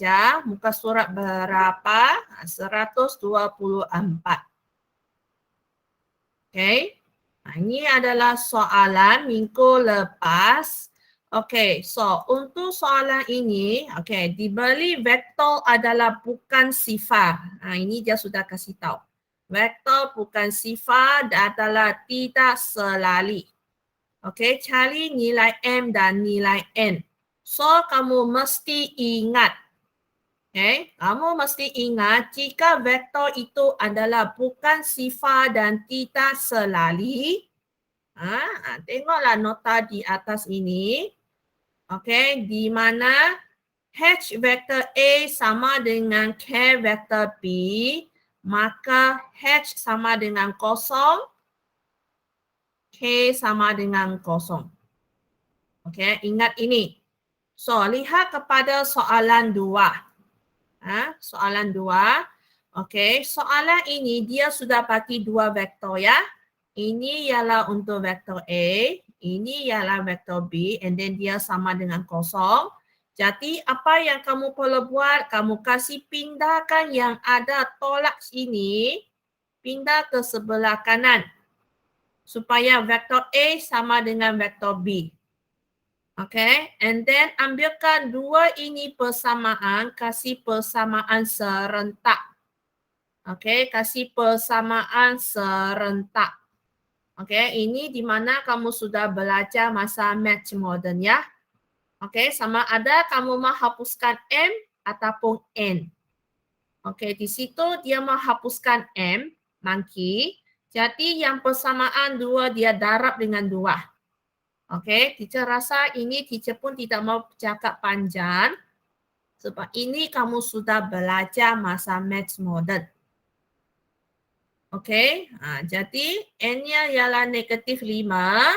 baca muka surat berapa? 124. Okay. Ini adalah soalan minggu lepas. Okay, so untuk soalan ini, okay, dibeli vektor adalah bukan sifar. Ini dia sudah kasih tahu. Vektor bukan sifar adalah tidak selali. Okay, cari nilai M dan nilai N. So, kamu mesti ingat. Okay, kamu mesti ingat jika vektor itu adalah bukan sifar dan tidak selali. Tengoklah nota di atas ini. Okay, di mana H vektor A sama dengan K vektor B, maka H sama dengan kosong, K sama dengan kosong. Okay, ingat ini. So, lihat kepada soalan 2. Soalan 2. Okay, soalan ini dia sudah bagi 2 vektor ya. Ini ialah untuk vektor A, ini ialah vektor B, and then dia sama dengan kosong. Jadi apa yang kamu perlu buat, kamu kasih pindahkan yang ada tolak ini, pindah ke sebelah kanan. Supaya vektor A sama dengan vektor B. Okay, and then ambilkan 2 ini persamaan, kasih persamaan serentak. Okay, kasih persamaan serentak. Okay, ini di mana kamu sudah belajar masa match modern ya. Okay, sama ada kamu mau hapuskan M ataupun N. Okay, di situ dia mau hapuskan M, monkey. Jadi yang persamaan 2 dia darab dengan 2. Okay, teacher rasa ini teacher pun tidak mau cakap panjang. Sebab ini kamu sudah belajar masa match modern. Okey, jadi N-nya ialah negatif 5.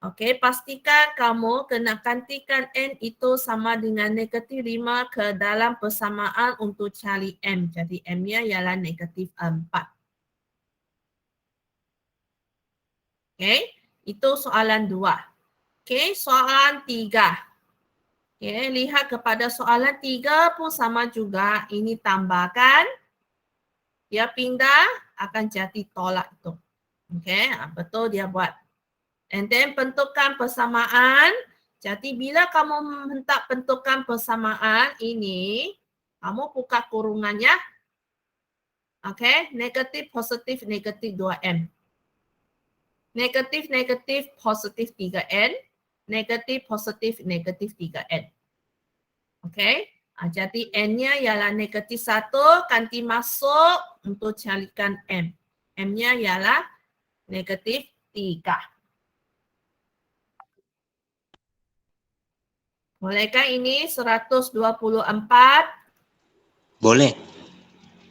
Okey, pastikan kamu kena gantikan N itu sama dengan negatif 5 ke dalam persamaan untuk cari M. Jadi M-nya ialah negatif 4. Okey, itu soalan 2. Okey, soalan 3. Okey, lihat kepada soalan 3 pun sama juga. Ini tambahkan. Dia pindah akan jadi tolak itu. Okay, betul dia buat. And then bentukan persamaan. Jadi bila kamu hentak bentukan persamaan ini, kamu buka kurungannya. Okay, negatif, positif, negatif 2N. Negatif, negatif, positif 3N. Negatif, positif, negatif 3N. Okay. Jadi N-nya ialah negatif 1, ganti masuk untuk carikan M. M-nya ialah negatif 3. Bolehkah ini 124? Boleh.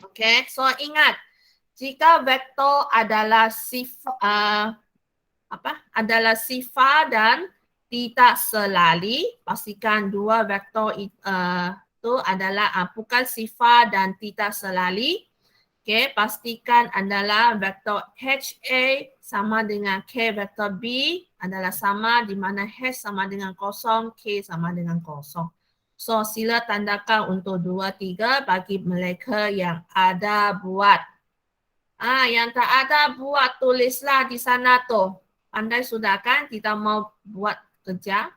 Okay, so ingat, jika vektor adalah sifar dan tidak selali, pastikan 2 vektor itu adalah bukan sifar dan tidak selali. Okay, pastikan adalah vektor HA sama dengan K vektor B adalah sama di mana H sama dengan kosong, K sama dengan kosong. So, sila tandakan untuk 2, 3 bagi mereka yang ada buat. Yang tak ada buat tulislah di sana tu. Pandai sudah kan kita mau buat kerja.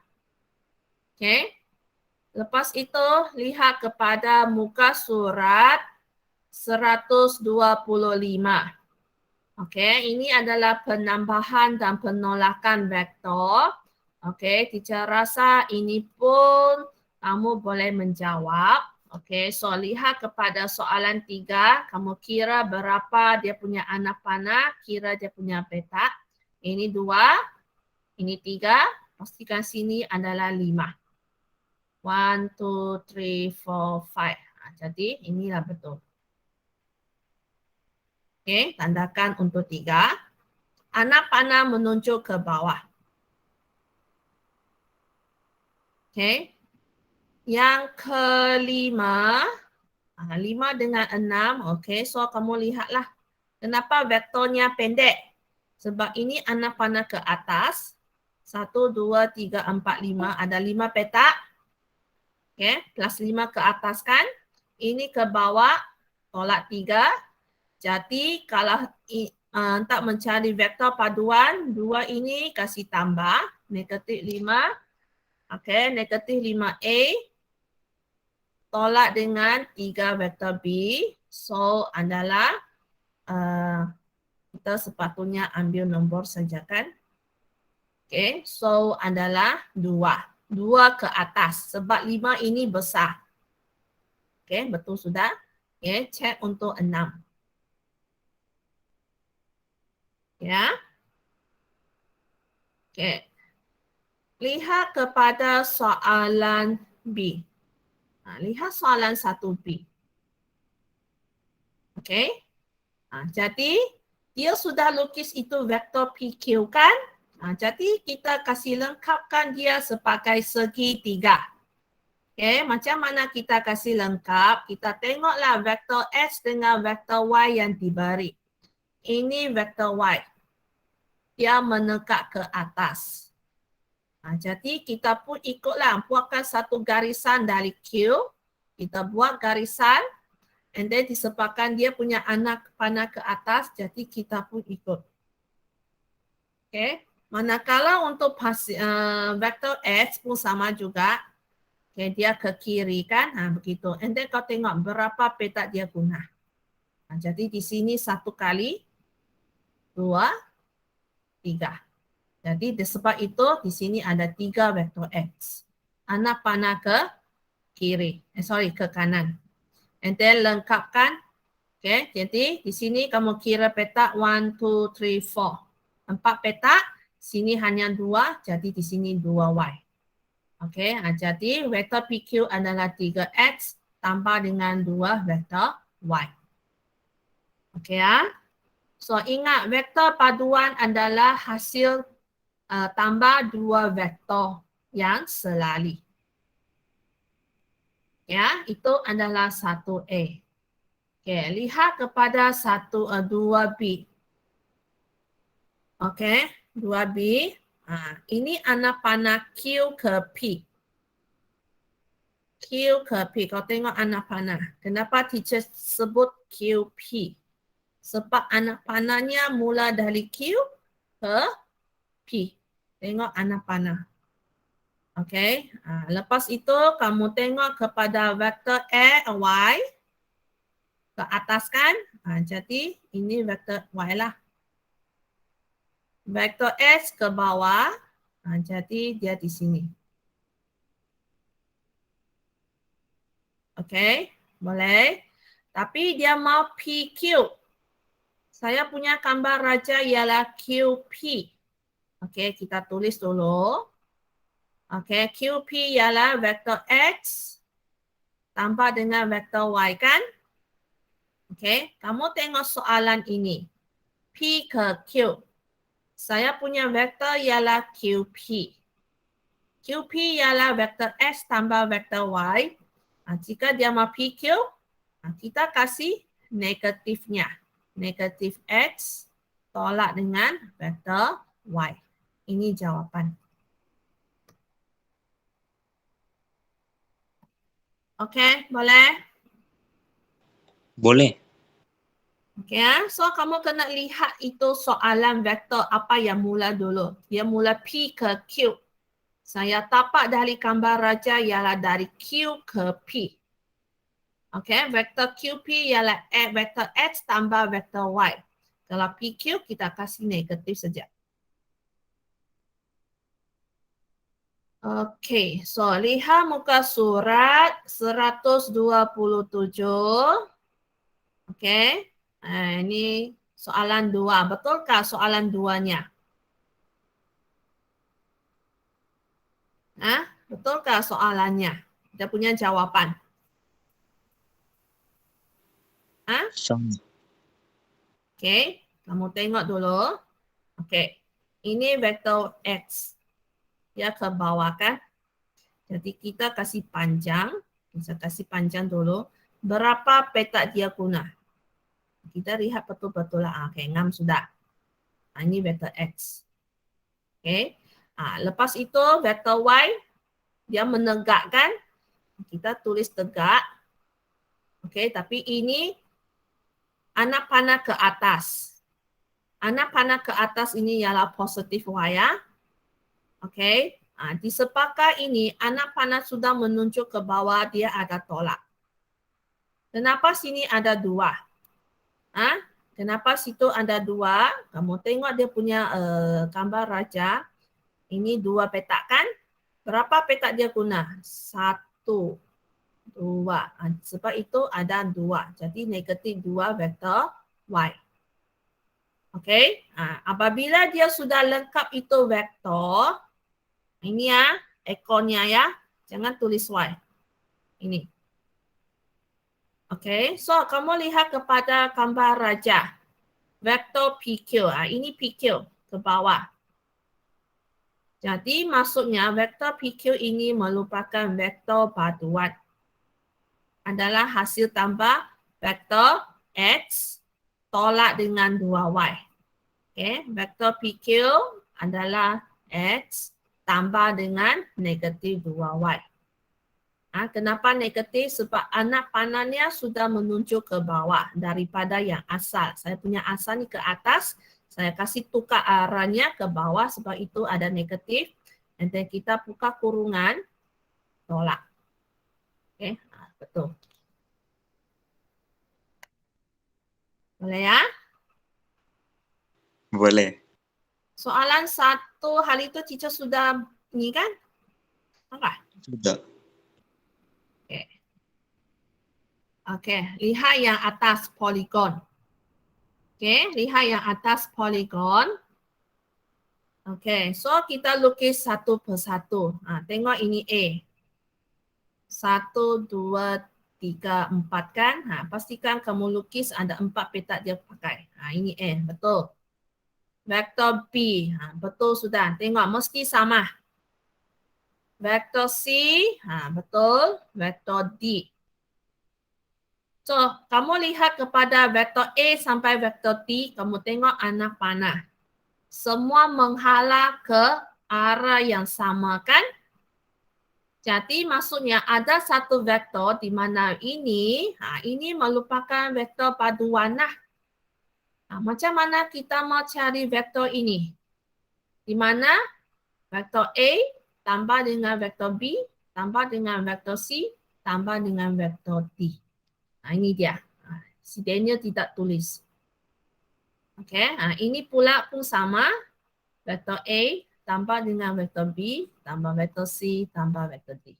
Okay. Lepas itu, lihat kepada muka surat 125. Okey, ini adalah penambahan dan penolakan vektor. Okey, teacher rasa ini pun kamu boleh menjawab. Okey, so lihat kepada soalan 3. Kamu kira berapa dia punya anak panah, kira dia punya petak. Ini 2, ini 3. Pastikan sini adalah 5. 1, 2, 3, 4, 5. Jadi inilah betul. Okey, tandakan untuk 3. Anak panah menunjuk ke bawah. Okey. Yang kelima, 5 dengan 6. Okey, so kamu lihatlah. Kenapa vektornya pendek? Sebab ini anak panah ke atas. 1, 2, 3, 4, 5. Ada 5 petak. Okay, plus 5 ke atas kan. Ini ke bawah, tolak 3. Jadi kalau tak mencari vektor paduan, 2 ini kasih tambah, negatif 5. Okay, negatif 5A. Tolak dengan 3 vektor B. So, adalah kita sepatutnya ambil nombor saja kan. Okay, so adalah 2. 2 ke atas sebab 5 ini besar. Okay, betul sudah. Okay, cek untuk 6. Ya. Okay. Lihat kepada soalan B. Lihat soalan 1B. Okay. Jadi, dia sudah lukis itu vektor PQ kan? Jadi, kita kasih lengkapkan dia sebagai segitiga. Okay, macam mana kita kasih lengkap? Kita tengoklah vektor X dengan vektor Y yang diberi. Ini vektor Y. Dia menekak ke atas. Jadi kita pun ikutlah, buatkan satu garisan dari Q. Kita buat garisan. And then disebabkan dia punya anak panah ke atas, jadi kita pun ikut. Okay. Manakala untuk vektor X pun sama juga. Okay, dia ke kiri kan, begitu. And then kau tengok berapa petak dia guna. Jadi di sini 1 kali, 2, 3. Jadi disebab itu di sini ada 3 vektor X. Anak panah ke kiri, ke kanan. And then lengkapkan. Okay, jadi di sini kamu kira petak 1, 2, 3, 4. 4 petak, sini hanya 2, jadi di sini 2Y. Okey, jadi vektor PQ adalah 3X tambah dengan 2 vektor Y. Okey ya. So ingat vektor paduan adalah hasil tambah 2 vektor yang selari. Ya, itu adalah 1A. Okey, lihat kepada 2B. Okey, 2B. Ini anak panah Q ke P. Q ke P. Kau tengok anak panah. Kenapa teacher sebut QP? Sebab anak panahnya mula dari Q ke P. Tengok anak panah. Okey. Lepas itu kamu tengok kepada vektor Y. Ke atas kan? Jadi ini vektor Y lah. Vektor S ke bawah. Jadi dia di sini. Okey, boleh. Tapi dia mau PQ. Saya punya gambar raja ialah QP. Okey, kita tulis dulu. Okey, QP ialah vektor X tambah dengan vektor Y kan? Okey, kamu tengok soalan ini. P ke Q. Saya punya vektor ialah QP. QP ialah vektor X tambah vektor Y. Jika dia mau PQ, kita kasih negatifnya. Negatif X tolak dengan vektor Y. Ini jawapan. Okey, boleh? Boleh. Okey, so kamu kena lihat itu soalan vektor apa yang mula dulu. Dia mula P ke Q. Saya tapak dari gambar raja ialah dari Q ke P. Okey, vektor QP ialah vektor X tambah vektor Y. Kalau PQ kita kasih negatif saja. Okey, so lihat muka surat 127. Okey, ini soalan 2. Betulkah soalan 2-nya? Betulkah soalannya? Kita punya jawapan. Okey, kamu tengok dulu. Okey, ini vektor X. Dia ke bawah kan? Jadi kita kasih panjang. Kita kasih panjang dulu. Berapa petak dia guna? Kita lihat betul-betul lah. Okey, 6 sudah. Ini vektor X. Okey. Lepas itu vektor Y. Dia menegakkan. Kita tulis tegak. Okey, tapi ini anak panah ke atas. Anak panah ke atas ini ialah positif Y ya. Okey. Di sepakat ini anak panah sudah menunjuk ke bawah, dia ada tolak. Kenapa sini ada 2? Kenapa situ ada 2? Kamu tengok dia punya gambar raja. Ini 2 petak kan? Berapa petak dia guna? 1, 2. Sebab itu ada 2. Jadi negatif 2 vektor Y. Okey. Apabila dia sudah lengkap itu vektor, ini ya, ekornya ya. Jangan tulis Y. Ini. Okey. So, kamu lihat kepada gambar raja. Vektor PQ. Ini PQ ke bawah. Jadi maksudnya vektor PQ ini merupakan vektor paduan. Adalah hasil tambah vektor X tolak dengan 2Y. Okay. Vektor PQ adalah X tambah dengan negatif 2Y. Kenapa negatif? Sebab anak panahnya sudah menunjuk ke bawah daripada yang asal. Saya punya asal ni ke atas. Saya kasih tukar arahnya ke bawah sebab itu ada negatif. And then kita buka kurungan, tolak. Okay. Betul. Boleh ya? Boleh. Soalan 1 hari itu teacher sudah ni kan? Apa? Sudah. Okay. Okay. Lihat yang atas poligon. Okay. Lihat yang atas poligon. Okay. So kita lukis satu persatu. Tengok ini A. 1, 2, 3, 4 kan? Pastikan kamu lukis ada 4 petak dia pakai. Ini A. Betul. Vektor B. Betul sudah. Tengok mesti sama. Vektor C. Betul. Vektor D. So, kamu lihat kepada vektor A sampai vektor T, kamu tengok anak panah. Semua menghala ke arah yang sama kan? Jadi maksudnya ada satu vektor di mana ini merupakan vektor paduan lah. Macam mana kita mau cari vektor ini? Di mana vektor A tambah dengan vektor B, tambah dengan vektor C, tambah dengan vektor D. Ini dia. Si Daniel tidak tulis. Okey, ini pula pun sama. Vektor A tambah dengan vektor B, tambah vektor C, tambah vektor D.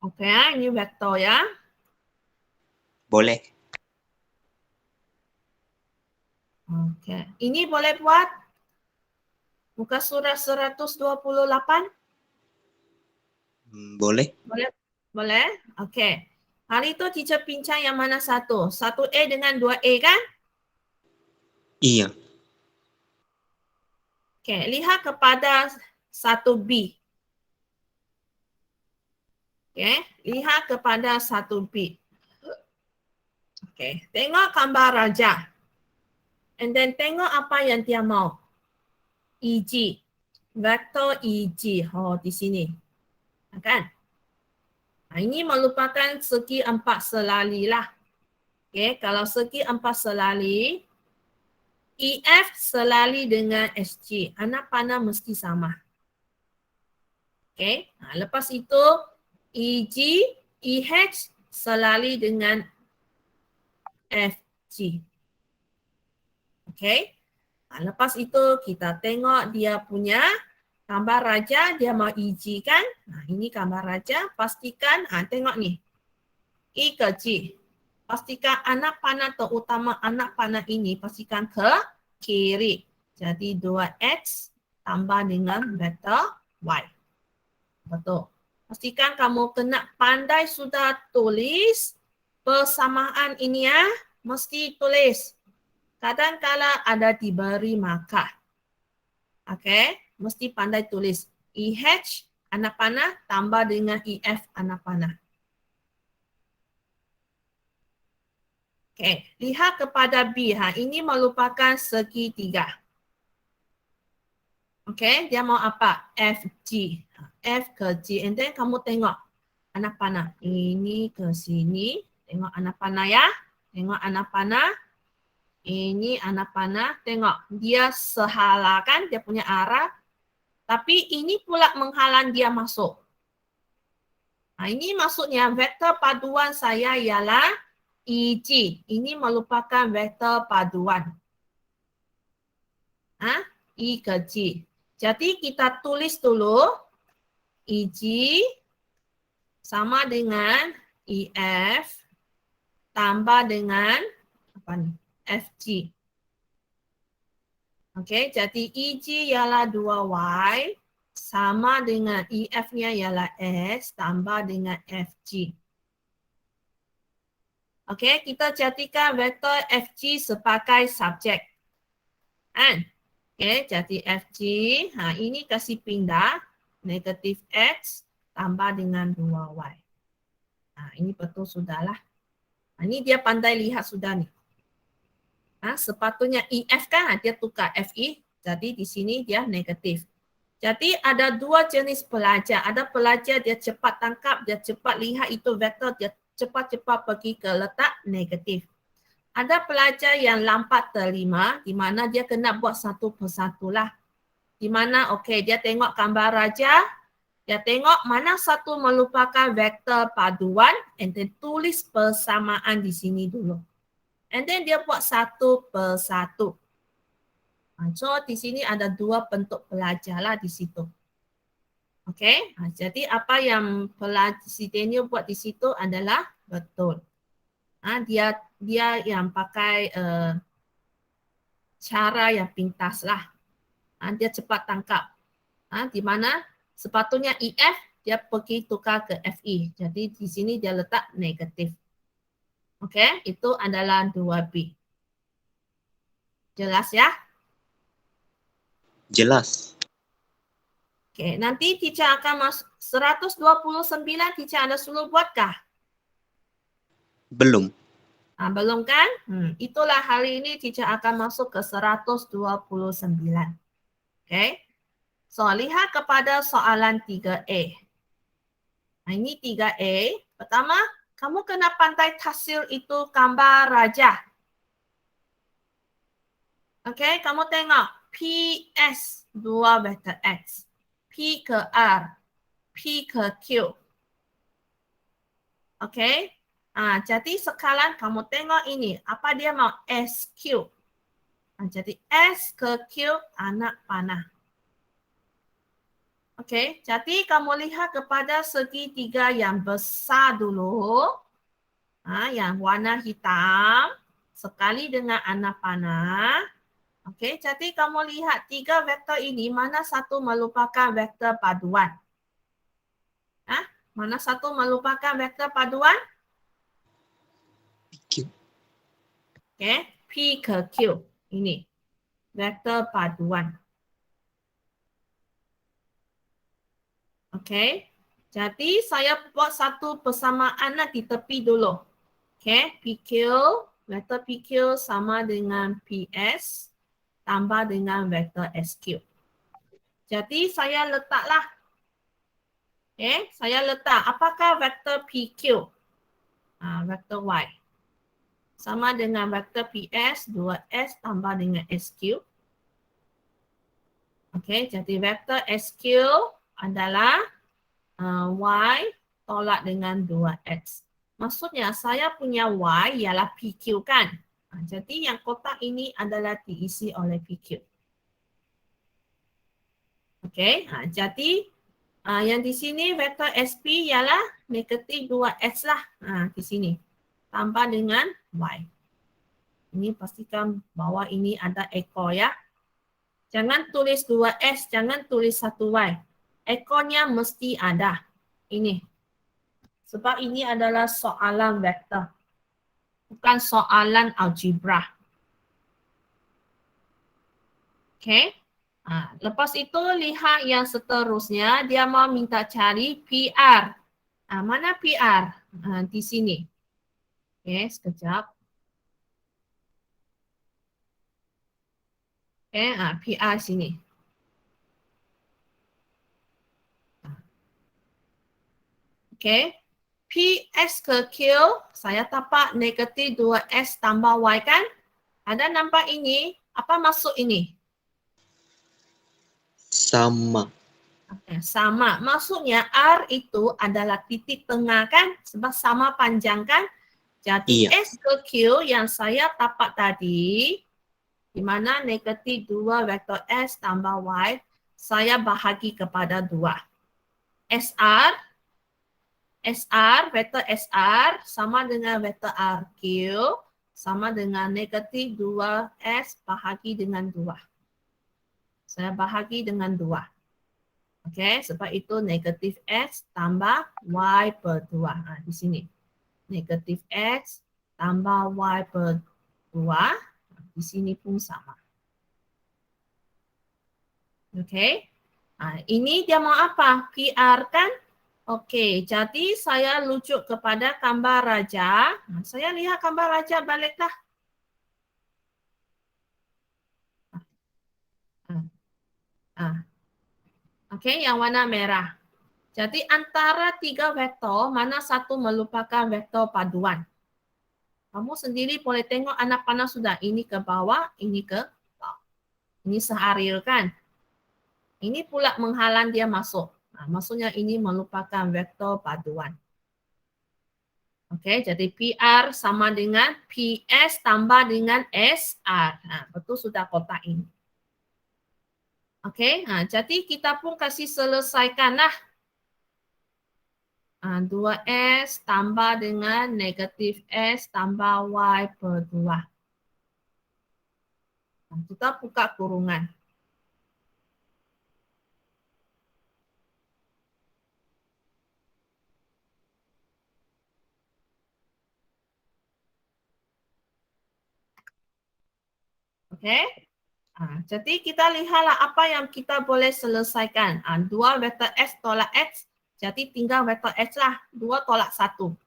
Okey, ini vektor ya. Boleh. Okey, ini boleh buat muka surat 128? Boleh. Boleh? Boleh? Okey. Hari itu teacher pincang yang mana satu? 1A dengan 2A kan? Iya. Okey, lihat kepada 1B. Okey, lihat kepada 1B. Okey, tengok gambar raja. And then tengok apa yang dia mau. EG. Vektor EG. Oh, di sini. Kan? Ini merupakan segi 4 selali lah. Okay, kalau segi 4 selali, EF selali dengan SG. Anak panah mesti sama. Okay, lepas itu EG, EH selali dengan FG. Okay. Lepas itu kita tengok dia punya gambar raja, dia mau EG kan? Ini gambar raja, pastikan, tengok ni. E ke G. Pastikan anak panah terutama anak panah ini pastikan ke kiri. Jadi 2X tambah dengan vektor Y. Betul. Pastikan kamu kena pandai sudah tulis persamaan ini ya. Mesti tulis. Kadang-kala ada diberi markah. Okey, mesti pandai tulis. EH anak panah tambah dengan EF anak panah. Okey, lihat kepada B. Ini merupakan segitiga. Okey, dia mau apa? FG. F ke G. And then kamu tengok anak panah. Ini ke sini. Tengok anak panah ya. Tengok anak panah. Ini anak panah. Tengok. Dia sehala kan dia punya arah. Tapi ini pula menghalang dia masuk. Ini maksudnya vektor paduan saya ialah EG. Ini merupakan vektor paduan. E ke G. Jadi kita tulis dulu EG sama dengan EF tambah dengan apa nih? FG. Okey, jadi EG ialah 2Y sama dengan EF-nya ialah S tambah dengan FG. Okey, kita jadikan vektor FG sebagai subjek. Kan? Okey, jadi FG, ini kasih pindah negatif X tambah dengan 2Y. Ini betul sudahlah. Ini dia pandai lihat sudah nih. Sepatutnya EF kan dia tukar FE, jadi di sini dia negatif. Jadi ada dua jenis pelajar. Ada pelajar dia cepat tangkap, dia cepat lihat itu vektor, dia cepat-cepat pergi ke letak negatif. Ada pelajar yang lambat terima, di mana dia kena buat satu persatu lah. Di mana okey dia tengok gambar raja, dia tengok mana satu merupakan vektor paduan, and then tulis persamaan di sini dulu. And then dia buat satu persatu. So di sini ada dua bentuk pelajar lah di situ. Okey, jadi apa yang pelajar si Daniel buat di situ adalah betul. Dia yang pakai cara yang pintas lah. Dia cepat tangkap. Di mana sepatutnya EF dia pergi tukar ke FE. Jadi di sini dia letak negatif. Okey, itu adalah 2B. Jelas ya? Jelas. Okey, nanti teacher akan masuk 129, teacher ada suruh buatkah? Belum. Belum kan? Itulah hari ini teacher akan masuk ke 129. Okey. So, lihat kepada soalan 3A. Ini 3A. Pertama, kamu kena pandai tahsil itu gambar raja. Okey, kamu tengok. PS 2 vektor X. P ke R. P ke Q. Okey. Jadi sekarang kamu tengok ini. Apa dia mau? SQ. Jadi S ke Q anak panah. Okey. Jadi kamu lihat kepada segitiga yang besar dulu. Yang warna hitam. Sekali dengan anak panah. Okey. Jadi kamu lihat tiga vektor ini mana satu merupakan vektor paduan? Mana satu merupakan vektor paduan? Q. Okay. P ke Q. Ini. Vektor paduan. Okay. Jadi saya buat satu persamaan di tepi dulu. Okay. PQ. Vektor PQ sama dengan PS. Tambah dengan vektor SQ. Jadi saya letaklah. Okay. Saya letak. Apakah vektor PQ? Vektor Y. Sama dengan vektor PS, 2S tambah dengan SQ. Okey, jadi vektor SQ adalah Y tolak dengan 2X. Maksudnya saya punya Y ialah PQ kan? Jadi yang kotak ini adalah diisi oleh PQ. Okey, jadi yang di sini vektor SP ialah negatif 2X lah. Di sini. Tambah dengan Y. Ini pastikan bahwa ini ada ekor ya. Jangan tulis 2S, jangan tulis 1Y. Ekornya mesti ada. Ini. Sebab ini adalah soalan vektor. Bukan soalan algebra. Okey. Lepas itu lihat yang seterusnya. Dia mau minta cari PR. Mana PR? Di sini. Okey, sekejap. Okay, PR sini. Okay. PS ke Q, saya tapak negatif 2S tambah Y kan? Ada nampak ini? Apa maksud ini? Sama. Okay, sama. Maksudnya R itu adalah titik tengah kan? Sebab sama panjang kan? Jadi Iya. S ke Q yang saya tapak tadi, di mana negatif 2 vektor S tambah Y, saya bahagi kepada 2. SR, vektor SR sama dengan vektor RQ sama dengan negatif 2S bahagi dengan 2. Saya bahagi dengan 2. Okey, sebab itu negatif X tambah Y per 2. Di sini. Negatif X tambah Y per 2. Di sini pun sama. Okey. Ini dia mau apa? PR kan? Okey, jadi saya rujuk kepada gambar raja. Saya lihat gambar raja baliklah. Okey, yang warna merah. Jadi antara 3 vektor, mana satu merupakan vektor paduan? Kamu sendiri boleh tengok anak panah sudah. Ini ke bawah, ini ke bawah. Ini seharil kan? Ini pula menghalang dia masuk. Maksudnya ini merupakan vektor paduan. Okey, jadi PR sama dengan PS tambah dengan SR. Betul sudah kotak ini. Okey, jadi kita pun kasih selesaikanlah. 2S tambah dengan negatif S tambah Y per 2. Kita buka kurungan. Okey. Jadi kita lihatlah apa yang kita boleh selesaikan. 2 vektor S tolak X, jadi tinggal vektor X lah. 2 tolak 1.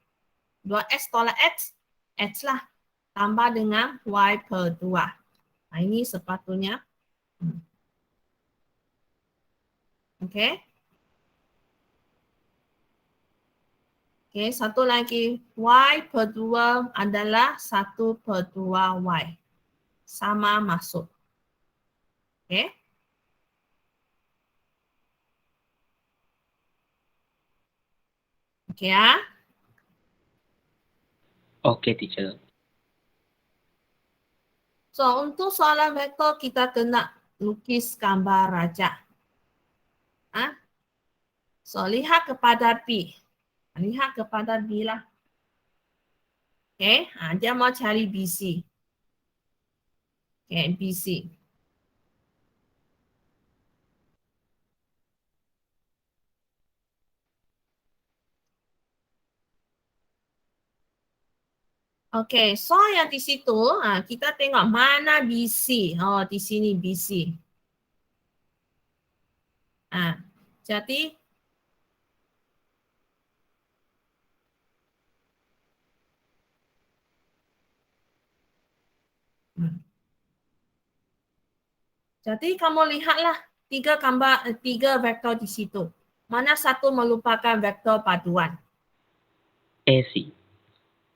2S tolak X, X lah. Tambah dengan Y per 2. Ini sepatutnya. Okey. Okey, satu lagi. Y per 2 adalah 1 per 2 Y. Sama masuk. Okey. Okey ya. Oke, teacher. So, untuk soalan vektor kita kena lukis gambar raja. So, lihat kepada B. Lihat kepada B lah. Okey, dia mau cari BC. Okey, BC. Okey, so yang di situ kita tengok mana BC. Oh, di sini BC. Jadi jadi kamu lihatlah tiga vektor di situ. Mana satu merupakan vektor paduan? AC.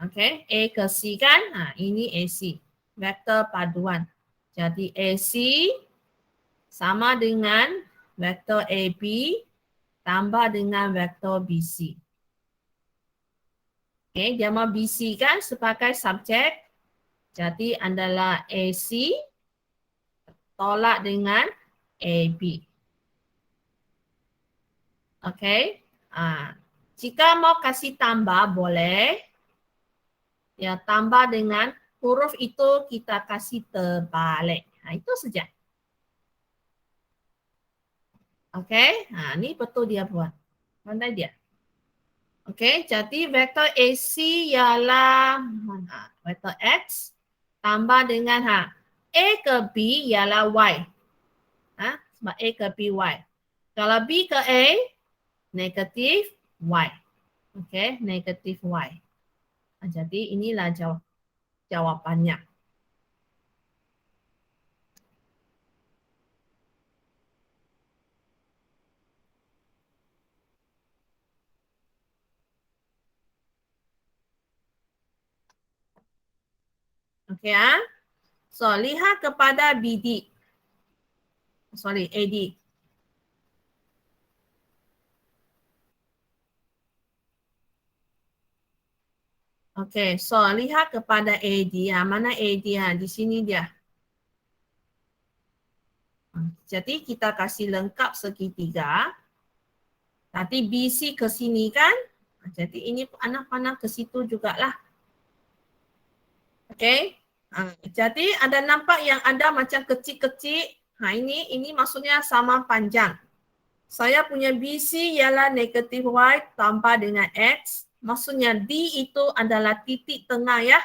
Okey, A ke C kan? Ini AC. Vektor paduan. Jadi AC sama dengan vektor AB tambah dengan vektor BC. Okey, dia mau BC kan sebagai subjek. Jadi adalah AC tolak dengan AB. Okey. Jika mau kasih tambah boleh. Ya, tambah dengan huruf itu kita kasih terbalik. Itu saja. Okey. Ini betul dia buat. Pandai dia. Okey, jadi vektor AC ialah vektor X tambah dengan A ke B ialah Y. Sebab A ke B Y. Kalau B ke A, negatif Y. Okey, negatif Y. Jadi inilah jawabannya. Okay, ah. So, lihat kepada BD. Sorry, AD. Okay, so lihat kepada AD. Mana AD? Di sini dia. Jadi kita kasih lengkap segitiga. Nanti BC ke sini kan. Jadi ini anak panah ke situ jugalah. Okay. Jadi ada nampak yang ada macam kecil-kecil. Ini maksudnya sama panjang. Saya punya BC ialah negatif Y tambah dengan X. Maksudnya D itu adalah titik tengah ya.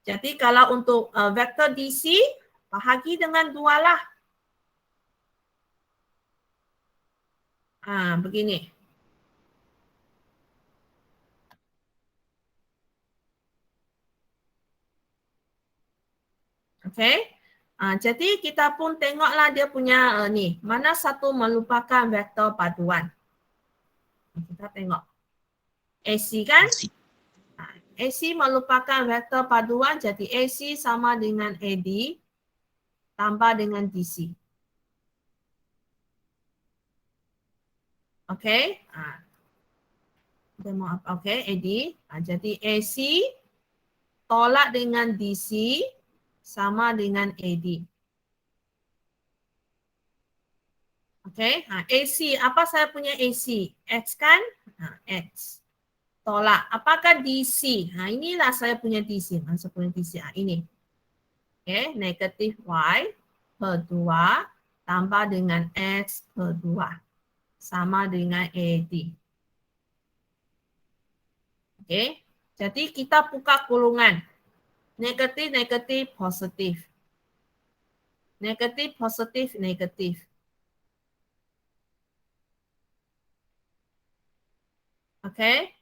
Jadi kalau untuk vektor DC, bahagi dengan 2 lah. Begini. Okay. Jadi kita pun tengoklah dia punya ni. Mana satu merupakan vektor paduan. Kita tengok. AC kan? AC. AC merupakan vektor paduan. Jadi AC sama dengan AD tambah dengan DC. Okay. Kita mau apa? Okay, AD. Jadi AC tolak dengan DC sama dengan AD. Okay, AC. Apa saya punya AC? X kan? X. Tolak. Apakah DC? Inilah saya punya DC. Saya punya DC. Ini. Okay, negatif Y per 2 tambah dengan X per 2. Sama dengan AD. Okay, jadi kita buka kurungan. Negatif, negatif, positif. Negatif, positif, negatif. Okay.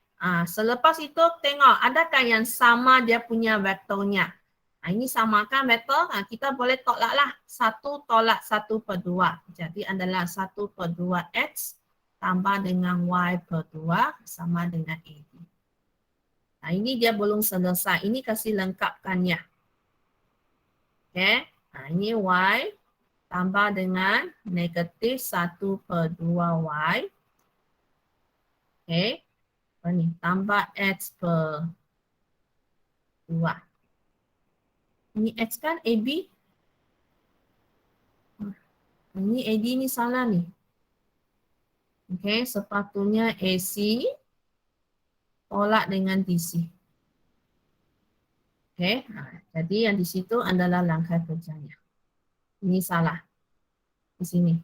Selepas itu tengok adakah yang sama dia punya vektornya. Ini samakan vektor. Kita boleh tolaklah. 1 tolak 1 per 2. Jadi adalah 1 per 2 X tambah dengan Y per 2 sama dengan AD. Ini dia belum selesai. Ini kasih lengkapkannya. Okay. Ini Y tambah dengan negatif 1 per 2 Y. Okay. Ini tambah X per 2. Ini X kan AB. Ini AD ni salah ni. Okay, sepatutnya AC tolak dengan DC. Okay, jadi yang di situ adalah langkah kerjanya. Ini salah. Di sini.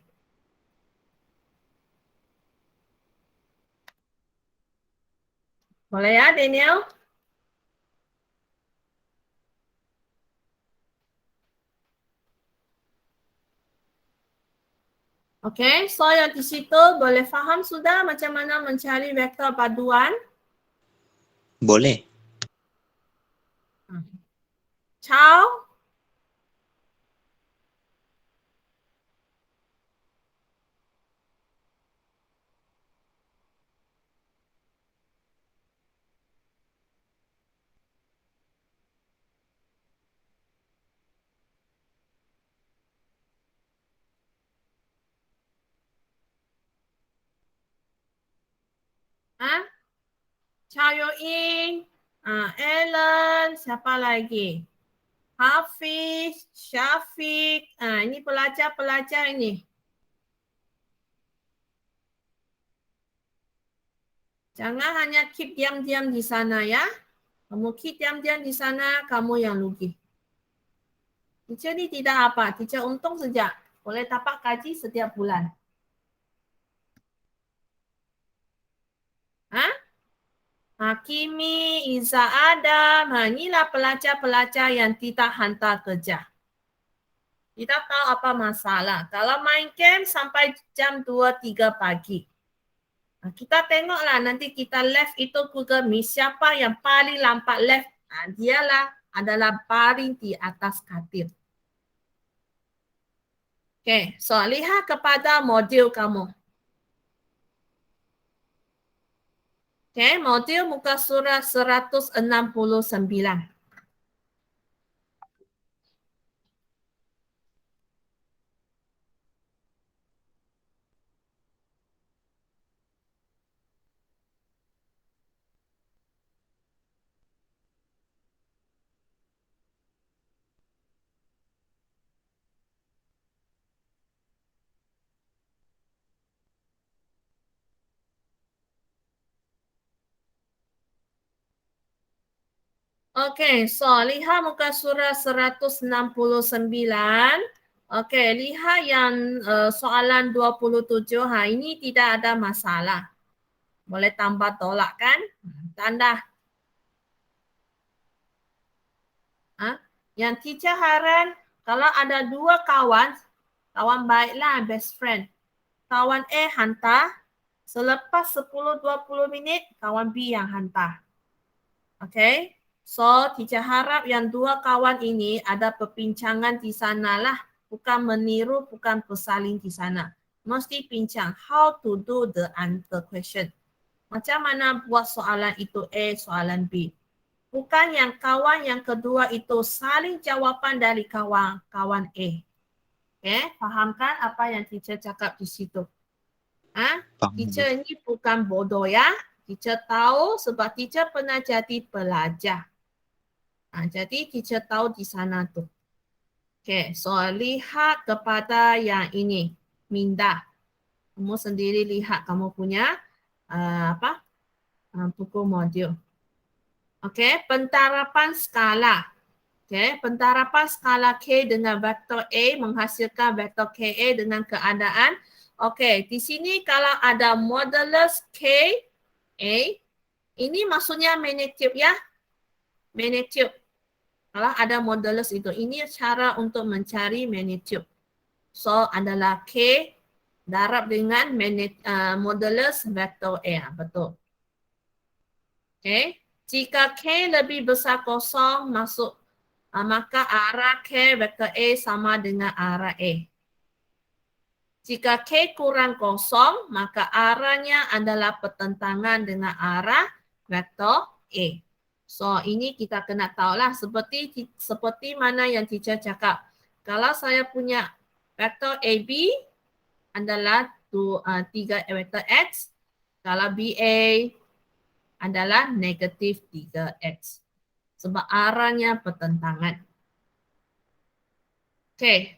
Boleh ya, Daniel? Okay, so yang di situ boleh faham sudah macam mana mencari vektor paduan? Boleh. Ciao. Chow Ying, Ellen, siapa lagi? Hafiz, Syafiq, ini pelajar-pelajar ini. Jangan hanya keep diam-diam di sana ya. Kamu keep diam-diam di sana, kamu yang rugi. Teacher ni tidak apa, teacher untung saja. Boleh dapat gaji setiap bulan. Hakimi, Iza Adam, inilah pelajar-pelajar yang tidak hantar kerja. Tidak tahu apa masalah. Kalau main game sampai jam 2-3 pagi. Kita tengoklah nanti kita left itu Google Meet. Siapa yang paling lambat left? Dialah adalah baring di atas katil. Okay, so lihat kepada modul kamu. Okay, modul muka surat 169. Okey, so lihat muka surat 169. Okey, lihat yang soalan 27. Ini tidak ada masalah. Boleh tambah tolak kan? Tanda. Yang teacher harap kalau ada dua kawan baiklah, best friend. Kawan A hantar, selepas 10-20 minit, kawan B yang hantar. Okay? So, teacher harap yang dua kawan ini ada perbincangan di sana lah. Bukan meniru, bukan bersaling di sana. Mesti bincang how to do the answer question. Macam mana buat soalan itu A, soalan B. Bukan yang kawan yang kedua itu saling jawapan dari kawan A. Okay? Fahamkan apa yang teacher cakap di situ? Paham, Bu. Teacher ini bukan bodoh ya. Teacher tahu sebab teacher pernah jadi pelajar. Jadi teacher tahu di sana tu. Okay, so lihat kepada yang ini. Minda. Kamu sendiri lihat kamu punya buku modul. Okay, pentarapan skala. Okay, pentarapan skala K dengan vektor A menghasilkan vektor KA dengan keadaan. Okay, di sini kalau ada modulus KA, ini maksudnya magnitude ya. Magnitude. Kalau ada modulus itu, ini cara untuk mencari magnitude. So, adalah K darab dengan modulus vektor A. Betul. Okay. Jika K lebih besar kosong, maka arah K vektor A sama dengan arah A. Jika K kurang kosong, maka arahnya adalah pertentangan dengan arah vektor A. So, ini kita kena tahulah seperti mana yang teacher cakap. Kalau saya punya vektor AB adalah 3 vektor X, kalau BA adalah negatif 3X. Sebab arahnya pertentangan. Okey.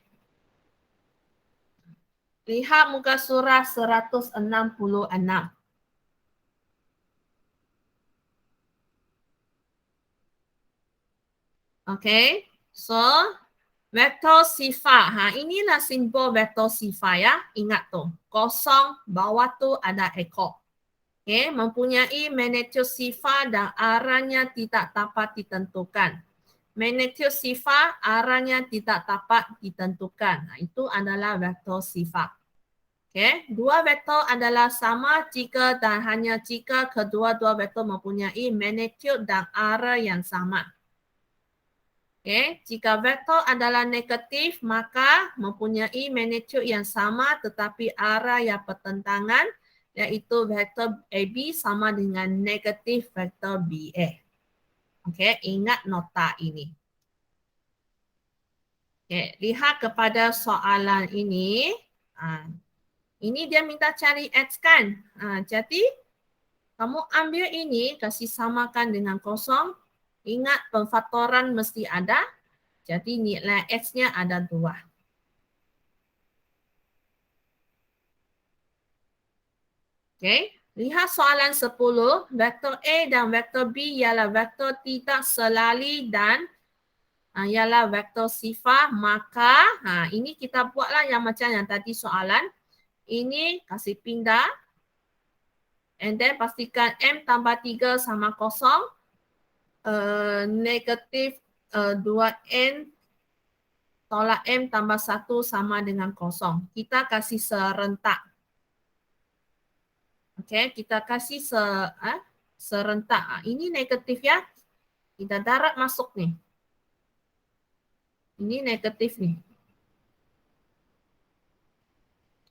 Lihat muka surah 166. Okay, so vektor sifar. Inilah simbol vektor sifar ya. Ingat tu. Kosong, bawah tu ada ekor. Okay, mempunyai magnitude sifar dan arahnya tidak dapat ditentukan. Magnitude sifar, arahnya tidak dapat ditentukan. Itu adalah vektor sifar. Okay, dua vektor adalah sama jika dan hanya jika kedua-dua vektor mempunyai magnitude dan arah yang sama. Okay. Jika vektor adalah negatif, maka mempunyai magnitude yang sama tetapi arah yang pertentangan, iaitu vektor AB sama dengan negatif vektor BA. Okay. Ingat nota ini. Okay. Lihat kepada soalan ini. Ini dia minta cari X kan. Jadi, kamu ambil ini, kasih samakan dengan kosong. Ingat pemfaktoran mesti ada. Jadi nilai X-nya ada 2. Okay. Lihat soalan 10. Vektor A dan vektor B ialah vektor tidak selali dan ialah vektor sifar. Maka ini kita buatlah yang macam yang tadi soalan. Ini kasih pindah. And then pastikan M tambah 3 sama kosong. Negatif 2N tolak M tambah 1 sama dengan kosong. Kita kasih serentak. Okay, kita kasih serentak. Ini negatif ya. Kita darat masuk nih. Ini negatif nih.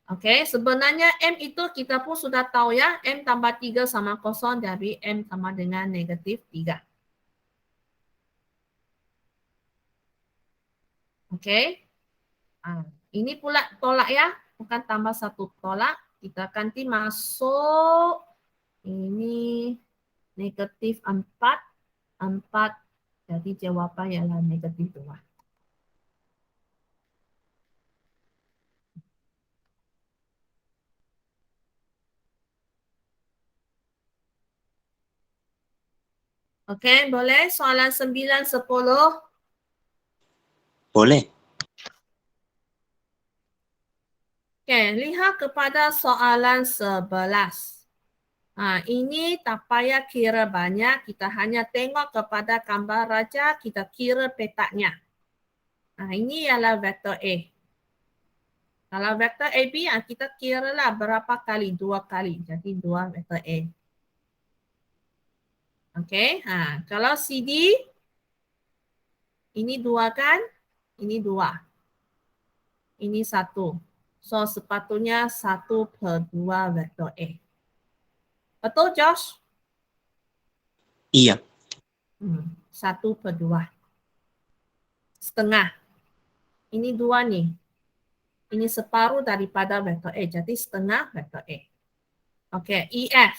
Okay, sebenarnya M itu kita pun sudah tahu ya. M tambah 3 sama kosong dari M sama dengan negatif 3. Okay. Ini pula tolak ya. Bukan tambah 1 tolak. Kita ganti masuk. Ini negatif 4. 4. Jadi jawapan ialah negatif 2. Okey, boleh? Soalan 9, 10. Boleh. Okey, lihat kepada soalan 11. Ini tak payah kira banyak, kita hanya tengok kepada gambar raja, kita kira petaknya. Ini ialah vektor A. Kalau vektor AB, kita kiralah berapa kali? 2 kali. Jadi 2 vektor A. Okey, kalau CD, ini 2 kan? Ini 2. Ini 1. So, sepatutnya 1/2 vektor A. Betul, Josh? Iya. 1/2. Setengah. Ini 2 nih. Ini separuh daripada vektor A. Jadi setengah vektor A. Okey, EF.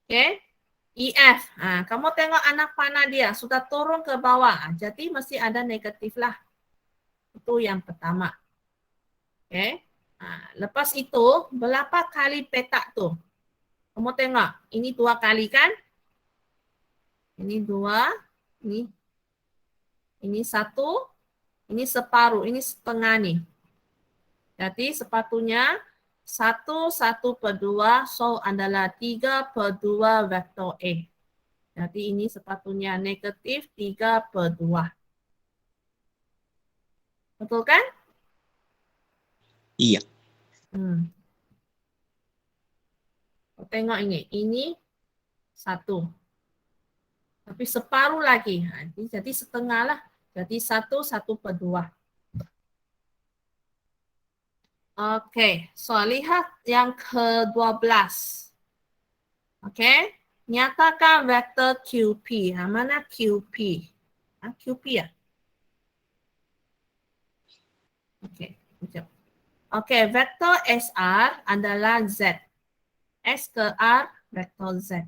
Okey. EF. Kamu tengok anak panah dia sudah turun ke bawah. Jadi mesti ada negatif lah. Itu yang pertama. Okey. Lepas itu, berapa kali petak tu? Kamu tengok. Ini 2 kali kan? Ini 2. Ini 1. Ini separuh. Ini setengah nih. Jadi sepatutnya 1/2 so adalah 3/2 vektor A. Jadi ini sepatutnya negatif 3/2. Betul kan? Iya. Tengok ini. Ini 1. Tapi separuh lagi. Jadi setengah lah. Jadi 1/2. Okey. So lihat yang ke-12. Okey. Nyatakan vektor QP. Mana QP? QP ya? Okey. Okey, vektor SR adalah Z. S ke R, vektor Z.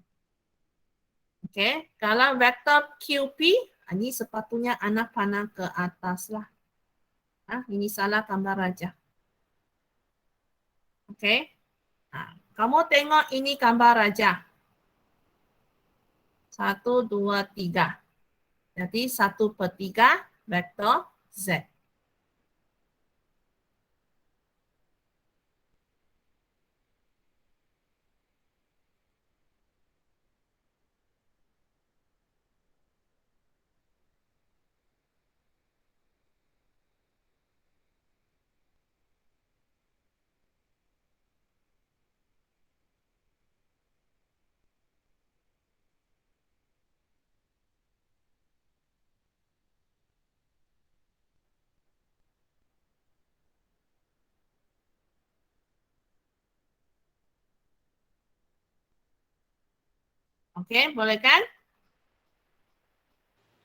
Okey, kalau vektor QP, ini sepatutnya anak panah ke atas lah. Ini salah gambar raja. Okey. Kamu tengok ini gambar raja. 1, 2, 3. Jadi 1/3 vektor Z. Okey, boleh kan?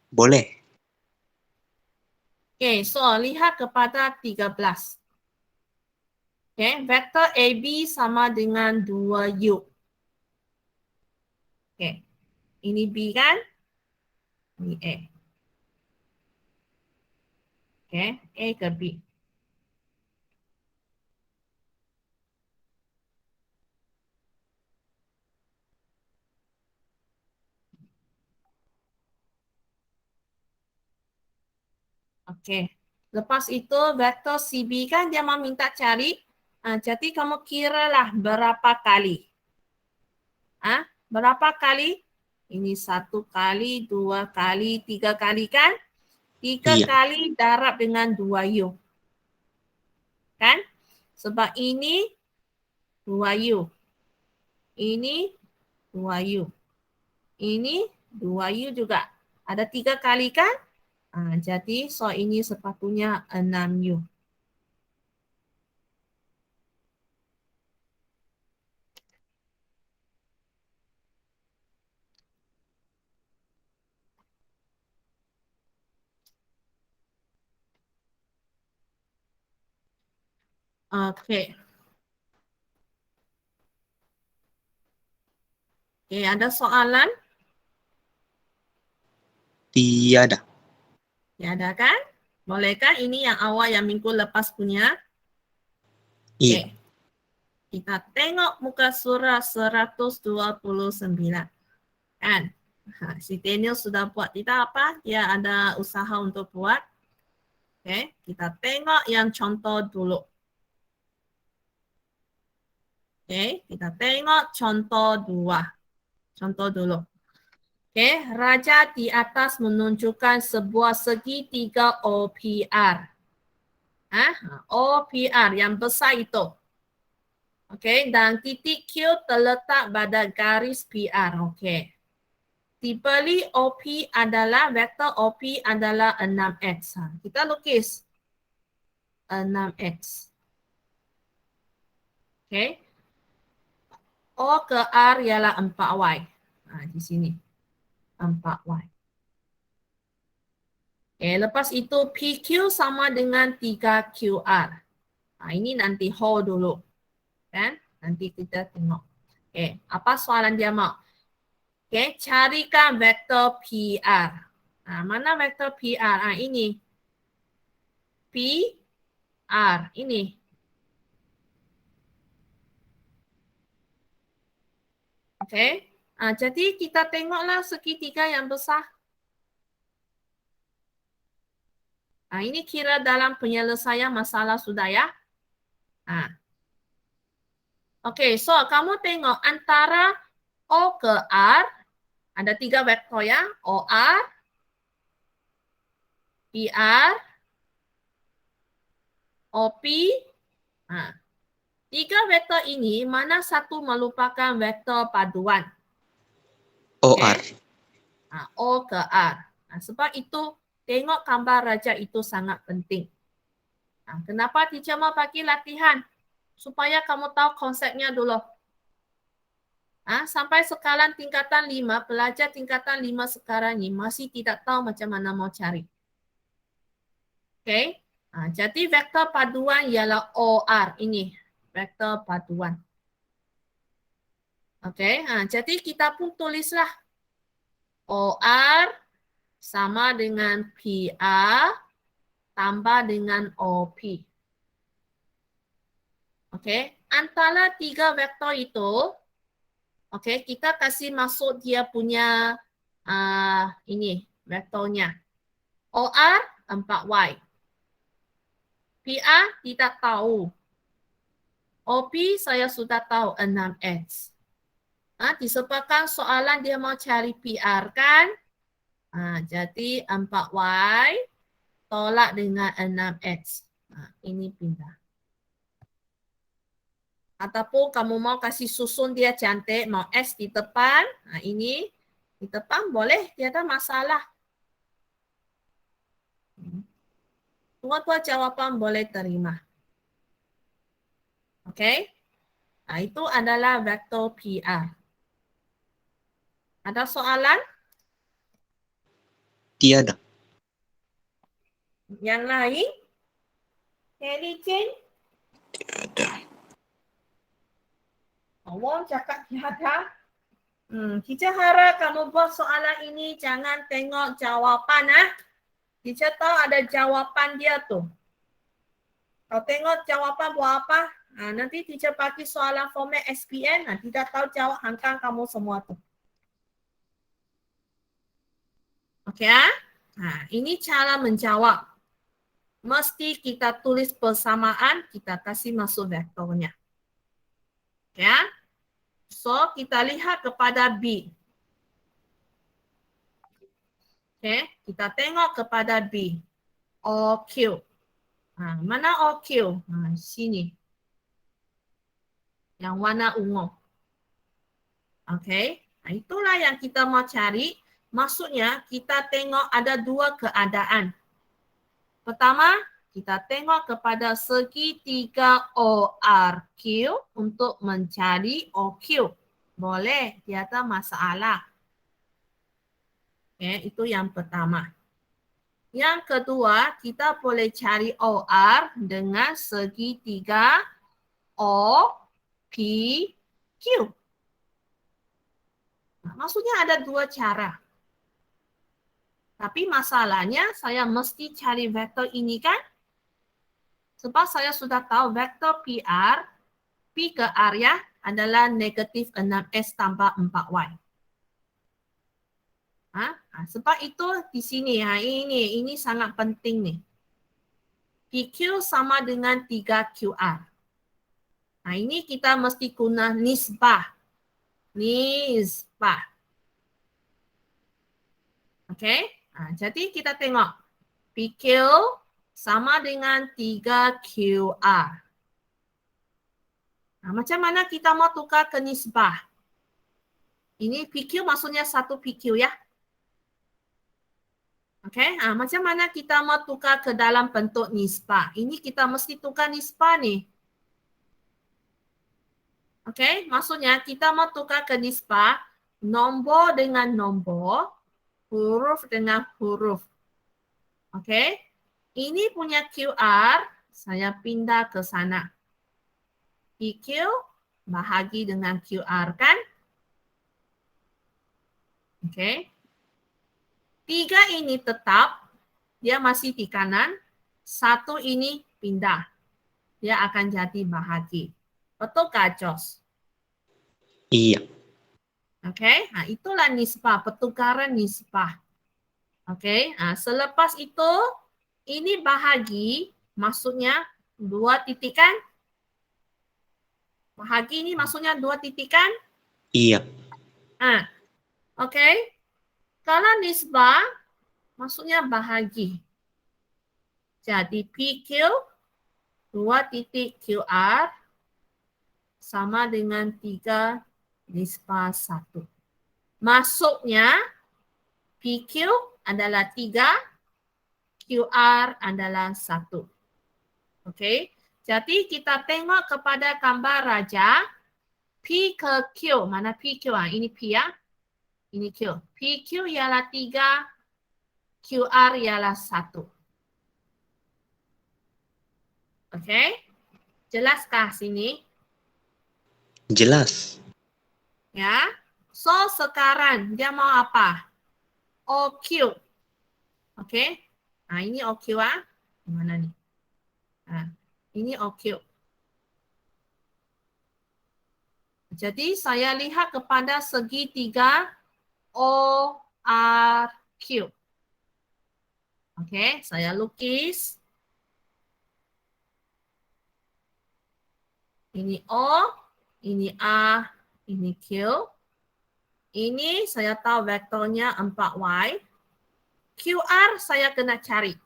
Boleh. Okey, so lihat kepada 13. Okey, vektor AB sama dengan 2U. Okey. Ini B kan? Ini A. Okey, A ke B. Okey. Lepas itu vektor CB kan dia mau minta cari. Jadi kamu kiralah berapa kali. Berapa kali? Ini 1 kali, 2 kali, 3 kali kan? 3 Iya. kali darab dengan 2U. Kan? Sebab ini 2U. Ini 2U. Ini 2U juga. Ada 3 kali kan? Jadi so ini sepatutnya 6U. Okey. Okey, ada soalan? Tiada. Tiada kan? Bolehkah ini yang awal yang minggu lepas punya? Iya. Okey. Kita tengok muka surah 129. Kan? Si Daniel sudah buat, tidak apa, dia ada usaha untuk buat. Oke, kita tengok yang contoh dulu. Oke, kita tengok contoh 2. Contoh dulu. Oke, raja di atas menunjukkan sebuah segitiga OPR. OPR yang besar itu. Oke, dan titik Q terletak pada garis PR. Oke. Dibeli OP adalah, vektor OP adalah 6X. Kita lukis 6X. Oke. O ke R ialah 4Y. Di sini. 4Y. Oke, lepas itu PQ sama dengan 3QR. Ini nanti hold dulu. Kan? Nanti kita tengok. Oke, apa soalan dia mau? Oke, carikan vektor PR. Mana vektor PR? Ini. PR. Ini. Oke. Jadi kita tengoklah segitiga yang besar. Ini kira dalam penyelesaian masalah sudah ya. Oke, so kamu tengok antara O ke R, ada 3 vektor ya, OR, PR, OP. 3 vektor ini, mana satu merupakan vektor paduan? OR. O ke R. Sebab itu, tengok gambar raja itu sangat penting. Kenapa teacher mau bagi latihan? Supaya kamu tahu konsepnya dulu. Sampai sekarang tingkatan 5, pelajar tingkatan 5 sekarang ini masih tidak tahu macam mana mau cari. Oke. Jadi vektor paduan ialah OR. Ini vektor paduan. Oke. Jadi kita pun tulislah OR sama dengan PR tambah dengan OP. Oke. Antara 3 vektor itu, oke, kita kasih masuk dia punya ini vektornya. OR 4Y. PR tidak tahu. OP saya sudah tahu 6X. Disebabkan soalan dia mau cari PR kan? Jadi 4Y tolak dengan 6X. Ini pindah. Ataupun kamu mau kasih susun dia cantik, mau X di depan, ini di depan boleh, tiada masalah. Dua-dua jawapan boleh terima. Oke? Itu adalah vektor PR. Ada soalan? Tiada. Yang lain? Kelly Jane? Tiada. Awam cakap tiada. Teacher harap kamu buat soalan ini jangan tengok jawapan. Teacher tahu ada jawapan dia tu. Kalau tengok jawapan buat apa? Nanti teacher bagi soalan format SPN. Tidak tahu jawab hangkang kamu semua tu. Okey ini cara menjawab. Mesti kita tulis persamaan, kita kasih masuk vektornya. Ya. So, kita lihat kepada B. Okay, kita tengok kepada B. OQ. Mana OQ? Sini. Yang warna ungu. Okay, itulah yang kita mau cari. Maksudnya, kita tengok ada 2 keadaan. Pertama, kita tengok kepada segitiga ORQ untuk mencari OQ. Boleh, tiada masalah. Okay, itu yang pertama. Yang kedua, kita boleh cari OR dengan segitiga OPQ. Maksudnya ada 2 cara. Tapi masalahnya saya mesti cari vektor ini kan? Sebab saya sudah tahu vektor PR, P ke R ya, adalah negatif 6S tambah 4Y. Sebab itu di sini, ini sangat penting nih. PQ sama dengan 3QR. Ini kita mesti guna nisbah. Nisbah. Okey? Jadi kita tengok. PQ sama dengan 3QR. Macam mana kita mau tukar ke nisbah? Ini PQ maksudnya satu PQ ya. Okey, macam mana kita mau tukar ke dalam bentuk nisbah? Ini kita mesti tukar nisbah nih. Okey, maksudnya kita mau tukar ke nisbah nombor dengan nombor, huruf dengan huruf. Okey, ini punya QR, saya pindah ke sana. PQ bahagi dengan QR kan? Okey. 3 ini tetap, dia masih di kanan. 1 ini pindah. Dia akan jadi bahagi. Betul kah, Jos? Iya. Okey, itulah nisbah, pertukaran nisbah. Okey, selepas itu, ini bahagi, maksudnya 2 titik kan? Bahagi ini maksudnya 2 titik kan? Iya. Okey. Kalau nisbah, maksudnya bahagi. Jadi PQ 2 titik QR sama dengan 3 nisbah 1. Maksudnya PQ adalah 3, QR adalah 1. Okey. Jadi kita tengok kepada gambar raja. P ke Q. Mana PQ? Ini P ya. Ini Q. PQ ialah 3, QR ialah 1. Okey. Jelaskah sini? Jelas. Ya. So sekarang dia mau apa? OQ. Okey. Ini OQ Mana ni? Ini OQ. Jadi saya lihat kepada segitiga ORQ. Okey, saya lukis. Ini O, ini A, ini Q. Ini saya tahu vektornya 4Y. QR saya kena cari.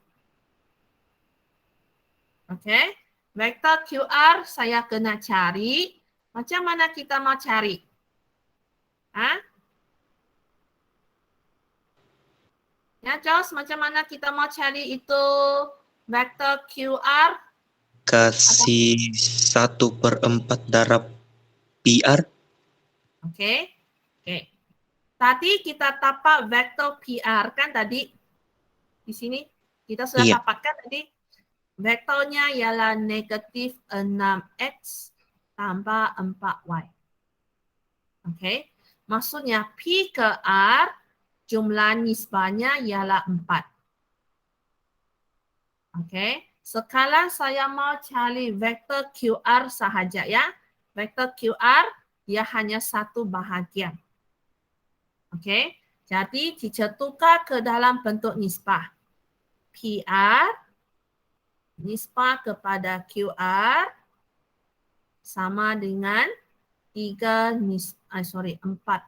Okey, vektor QR saya kena cari. Macam mana kita mau cari? Ya, Jos, macam mana kita mau cari itu vektor QR? Kasih 1/4 darab PR. Okey. Tadi kita tapak vektor PR kan tadi? Di sini kita sudah Iya. tapakkan tadi. Vektornya ialah negatif 6X tambah 4Y. Okey. Maksudnya P ke R jumlah nisbahnya ialah 4. Okey. Sekarang saya mau cari vektor QR sahaja ya. Vektor QR dia hanya satu bahagian. Okey. Jadi ditukar ke dalam bentuk nisbah. PR nisbah kepada QR sama dengan 4.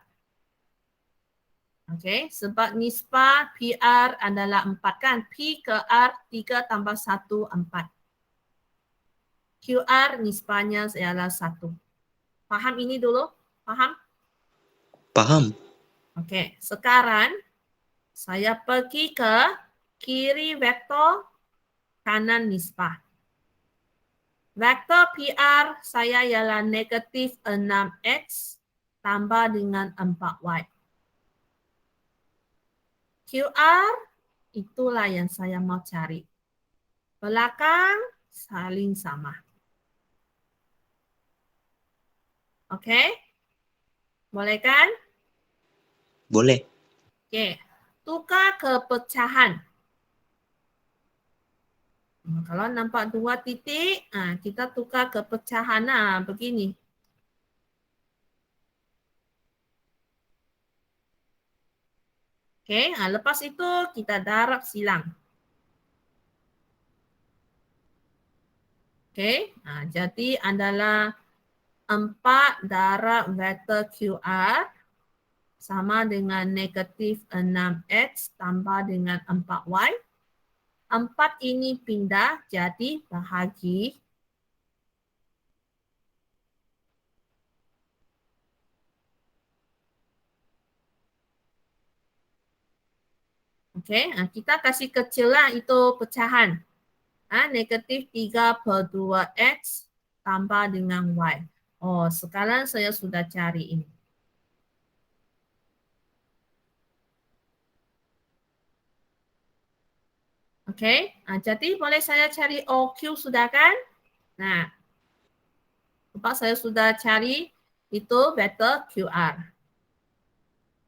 Okey, sebab nisbah PR adalah 4 kan? P ke R 3 tambah 1, 4. QR nisbahnya ialah 1. Faham ini dulu? Faham? Paham. Okey, sekarang saya pergi ke kiri vektor, kanan nisbah. Vektor PR saya ialah negatif 6X tambah dengan 4Y. QR itulah yang saya mau cari. Belakang saling sama. Okey? Boleh kan? Boleh. Okey. Tukar ke pecahan. Kalau nampak 2 titik, kita tukar ke pecahan begini. Okey, lepas itu kita darab silang. Okey, jadi adalah 4 darab vektor QR sama dengan negatif 6X tambah dengan 4Y. 4 ini pindah jadi bahagi. Okey, kita kasih kecil lah itu pecahan. Negatif 3/2X tambah dengan Y. Oh, sekarang saya sudah cari ini. Okey, jadi boleh saya cari OQ sudah kan? Nah, lepas saya sudah cari itu vektor QR.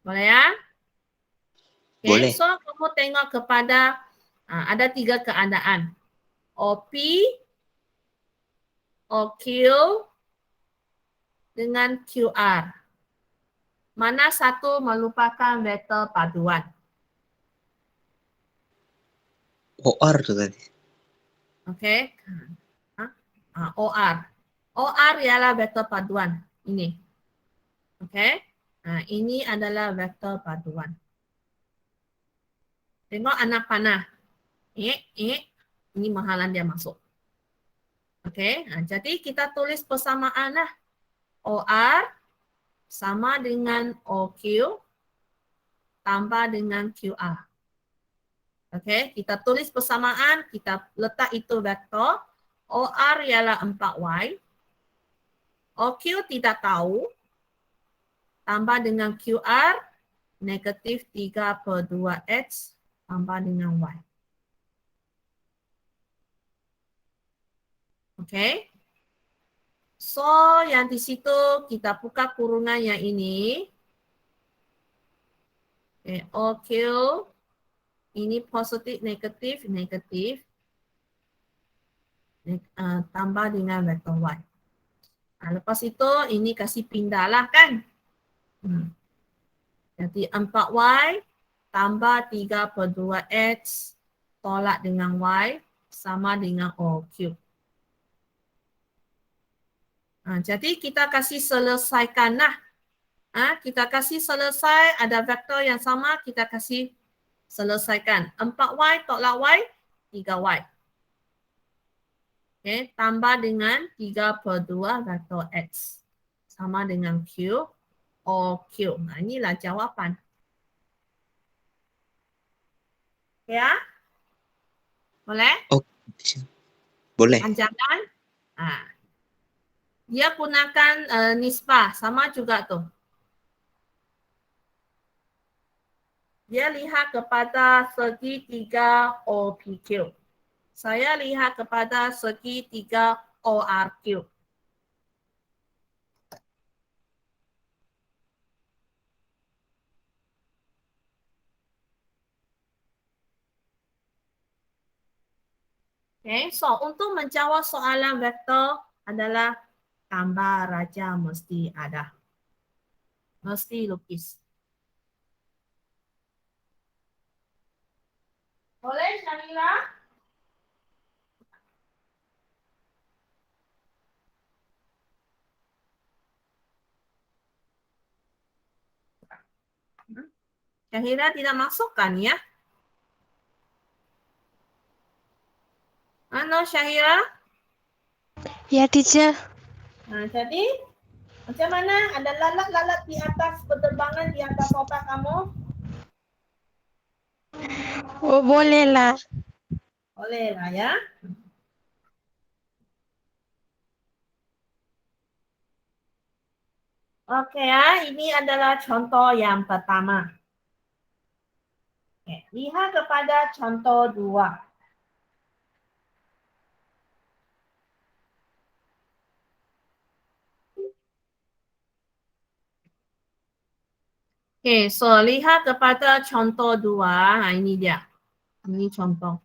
Boleh ya? Okay, Boleh. so kamu tengok kepada ada 3 keadaan. OP, OQ dengan QR. Mana satu merupakan vektor paduan? OR tuh tadi. Okey. OR. OR ialah vektor paduan. Ini. Okey. Ini adalah vektor paduan. Tengok anak panah. Ini mahalan dia masuk. Okey. Jadi kita tulis persamaan lah. OR sama dengan OQ tambah dengan QR. Okey, kita tulis persamaan, kita letak itu vektor. OR ialah 4Y. OQ tidak tahu. Tambah dengan QR, negatif 3/2X tambah dengan Y. Okey. So, yang di situ kita buka kurungan yang ini. Okay, OQ ini positif, negatif, negatif. Tambah dengan vektor Y. Lepas itu ini kasih pindah lah kan. Jadi 4Y tambah 3/2X tolak dengan Y sama dengan OQ. Jadi kita kasih selesaikan lah. Kita kasih selesai, ada vektor yang sama, kita kasih selesaikan. 4Y tolak Y, 3Y. Okay, tambah dengan 3/2 vektor X. Sama dengan Q, OQ. Inilah jawapan. Ya? Boleh? Oh, boleh. Panjangan. Dia gunakan nisbah. Sama juga tuh. Dia lihat kepada segitiga OPQ. Saya lihat kepada segitiga ORQ. Okay, so untuk menjawab soalan vektor adalah gambar raja mesti ada. Mesti lukis. Boleh, Syamila? Syahira tidak masukkan ya? Ano, Syahira? Ya, teacher. Jadi, macam mana? Ada lalat-lalat di atas berterbangan di atas otak kamu? Oh, boleh lah. Boleh lah ya. Oke ya, ini adalah contoh yang pertama. Oke, lihat kepada contoh 2. Oke, so lihat kepada contoh 2. Ini dia. Ini contoh.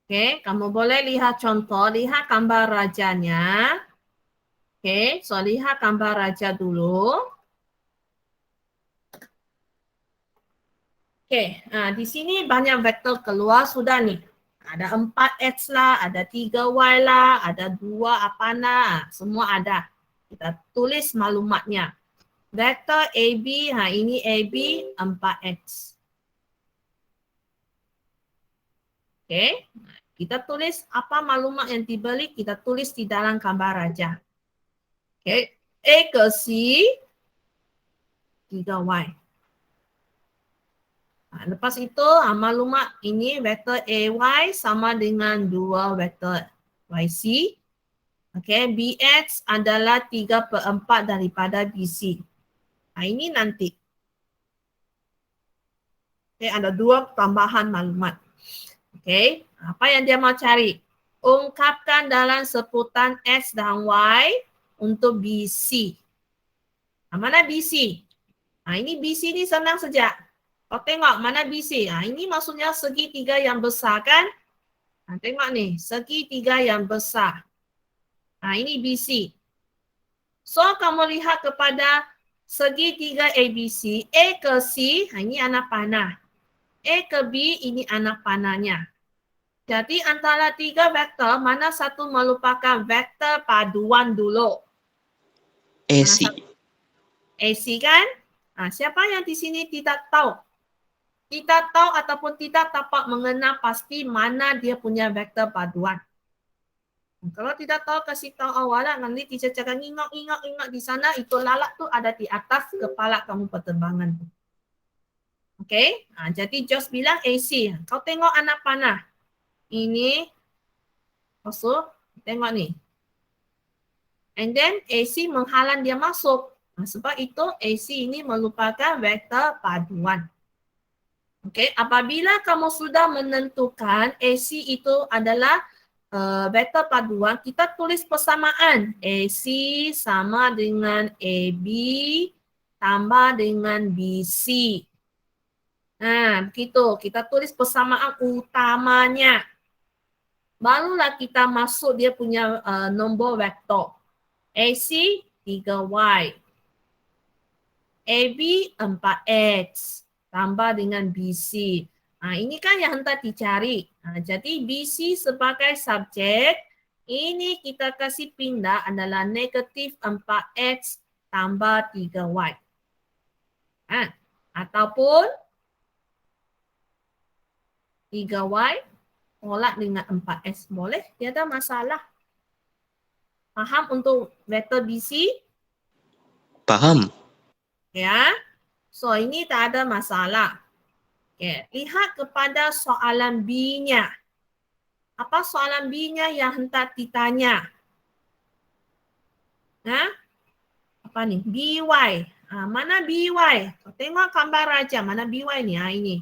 Oke, kamu boleh lihat contoh, lihat gambar rajanya. Oke, so lihat gambar raja dulu. Okey, di sini banyak vektor keluar sudah nih. Ada 4x lah, ada 3y lah, ada 2 apa nak, semua ada. Kita tulis maklumatnya. Vektor AB, ini AB 4x. Okey, kita tulis apa maklumat yang diberi, kita tulis di dalam gambar aja. Okey, A ke C 3y. Lepas itu maklumat ini vektor AY sama dengan 2 vektor YC. Okey, BX adalah 3/4 daripada BC. Ini nanti. Okey, ada 2 tambahan maklumat. Okey, apa yang dia mau cari? Ungkapkan dalam sebutan X dan Y untuk BC. Mana BC? Ini BC ni senang saja. Kau tengok mana BC? Ini maksudnya segitiga yang besar kan? Tengok ni, segitiga yang besar. Ini BC. So, kamu lihat kepada segitiga ABC, A ke C, ini anak panah. A ke B, ini anak panahnya. Jadi antara 3 vektor, mana satu merupakan vektor paduan dulu? AC. AC kan? Siapa yang di sini tidak tahu? Tidak tahu ataupun tidak dapat mengenal pasti mana dia punya vektor paduan. Kalau tidak tahu, kasih tahu awal lah. Nanti teacher cakap ingat di sana, itu lalat tu ada di atas kepala kamu pertembangan. Okey, jadi Jos bilang AC. Kau tengok anak panah. Ini, masuk, tengok ni. And then AC menghalang dia masuk. Sebab itu AC ini merupakan vektor paduan. Okey, apabila kamu sudah menentukan AC itu adalah vektor paduan, kita tulis persamaan. AC sama dengan AB tambah dengan BC. Begitu. Kita tulis persamaan utamanya. Barulah kita masuk dia punya nombor vektor. AC 3Y. AB 4X. Tambah dengan BC. Ini kan yang hendak dicari. Jadi BC sebagai subjek, ini kita kasih pindah adalah negatif 4X tambah 3Y. Ataupun 3Y tolak dengan 4X. Boleh? Tiada masalah. Faham untuk vektor BC? Paham. Ya. So, ini tak ada masalah. Okay. Lihat kepada soalan B-nya. Apa soalan B-nya yang hendak ditanya? Apa ni? BY. Mana BY? Tengok gambar aja. Mana BY ni? Ini.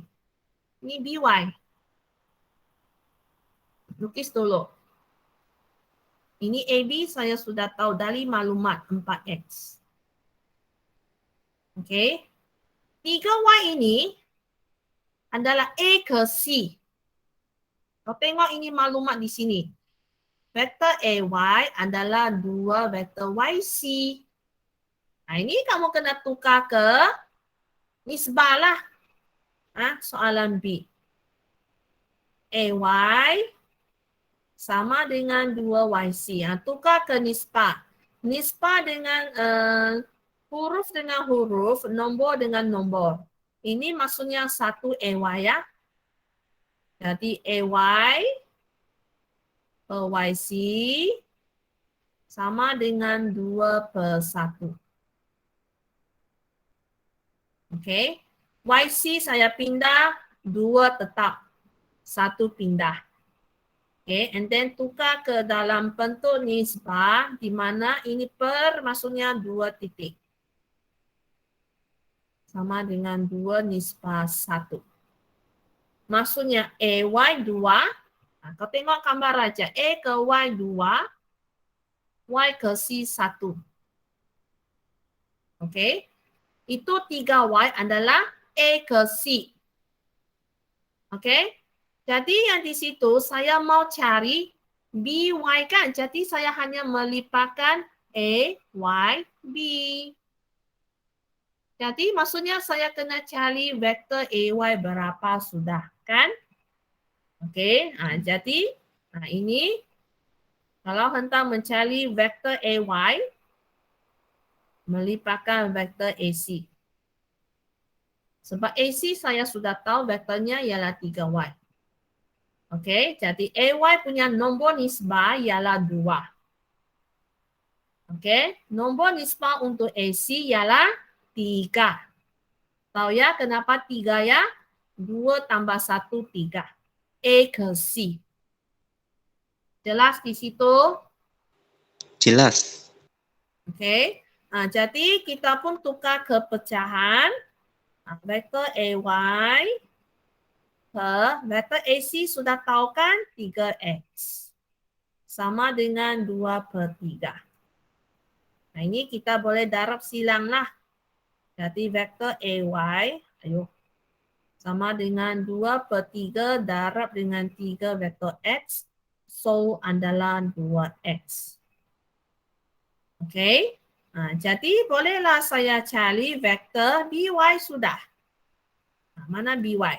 Ini BY. Lukis dulu. Ini AB saya sudah tahu dari maklumat 4X. Okey. 3Y ini adalah A ke C. Kau tengok ini maklumat di sini. Vektor AY adalah 2 vektor YC. Ini kamu kena tukar ke nisbah lah. Soalan B. AY sama dengan 2YC. Tukar ke nisbah. Nisbah dengan huruf dengan huruf, nombor dengan nombor. Ini maksudnya 1 AY ya. Jadi AY per YC sama dengan 2/1. Okey. YC saya pindah, 2 tetap. 1 pindah. Okay, and then tukar ke dalam bentuk nisbah di mana ini per maksudnya 2 titik. Sama dengan 2 nisbah 1. Maksudnya AY 2. Kau tengok gambar aja. A ke Y 2. Y ke C 1. Okey. Itu 3Y adalah A ke C. Okey. Jadi yang di situ saya mau cari BY kan. Jadi saya hanya melipatkan A, Y, B. Jadi maksudnya saya kena cari vektor AY berapa sudah, kan? Okey, jadi ini kalau hendak mencari vektor AY melipatkan vektor AC. Sebab AC saya sudah tahu vektornya ialah 3Y. Okey, jadi AY punya nombor nisbah ialah 2. Okey, nombor nisbah untuk AC ialah 3. Tahu ya kenapa 3 ya? 2 tambah 1, 3. A ke C. Jelas di situ? Jelas. Okey. Jadi kita pun tukar ke pecahan. Vektor AY ke vektor AC sudah tahu kan? 3X. Sama dengan 2/3. Ini kita boleh darab silang lah. Jadi vektor AY, sama dengan 2/3 darab dengan 3 vektor X. So, andalan 2X. Okey. Jadi bolehlah saya cari vektor BY sudah. Mana BY?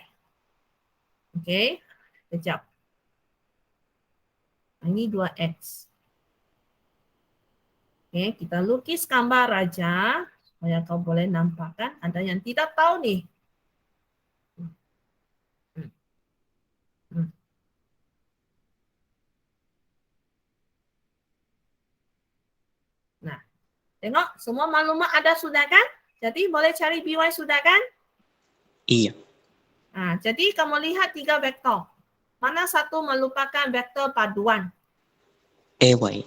Okey. Kejap. Ini 2X. Okey, kita lukis gambar raja supaya kau boleh nampakkan. Ada yang tidak tahu nih. Nah, tengok semua maklumat ada sudah kan? Jadi boleh cari BY sudah kan? Iya. Jadi kamu lihat 3 vektor. Mana satu merupakan vektor paduan? AY.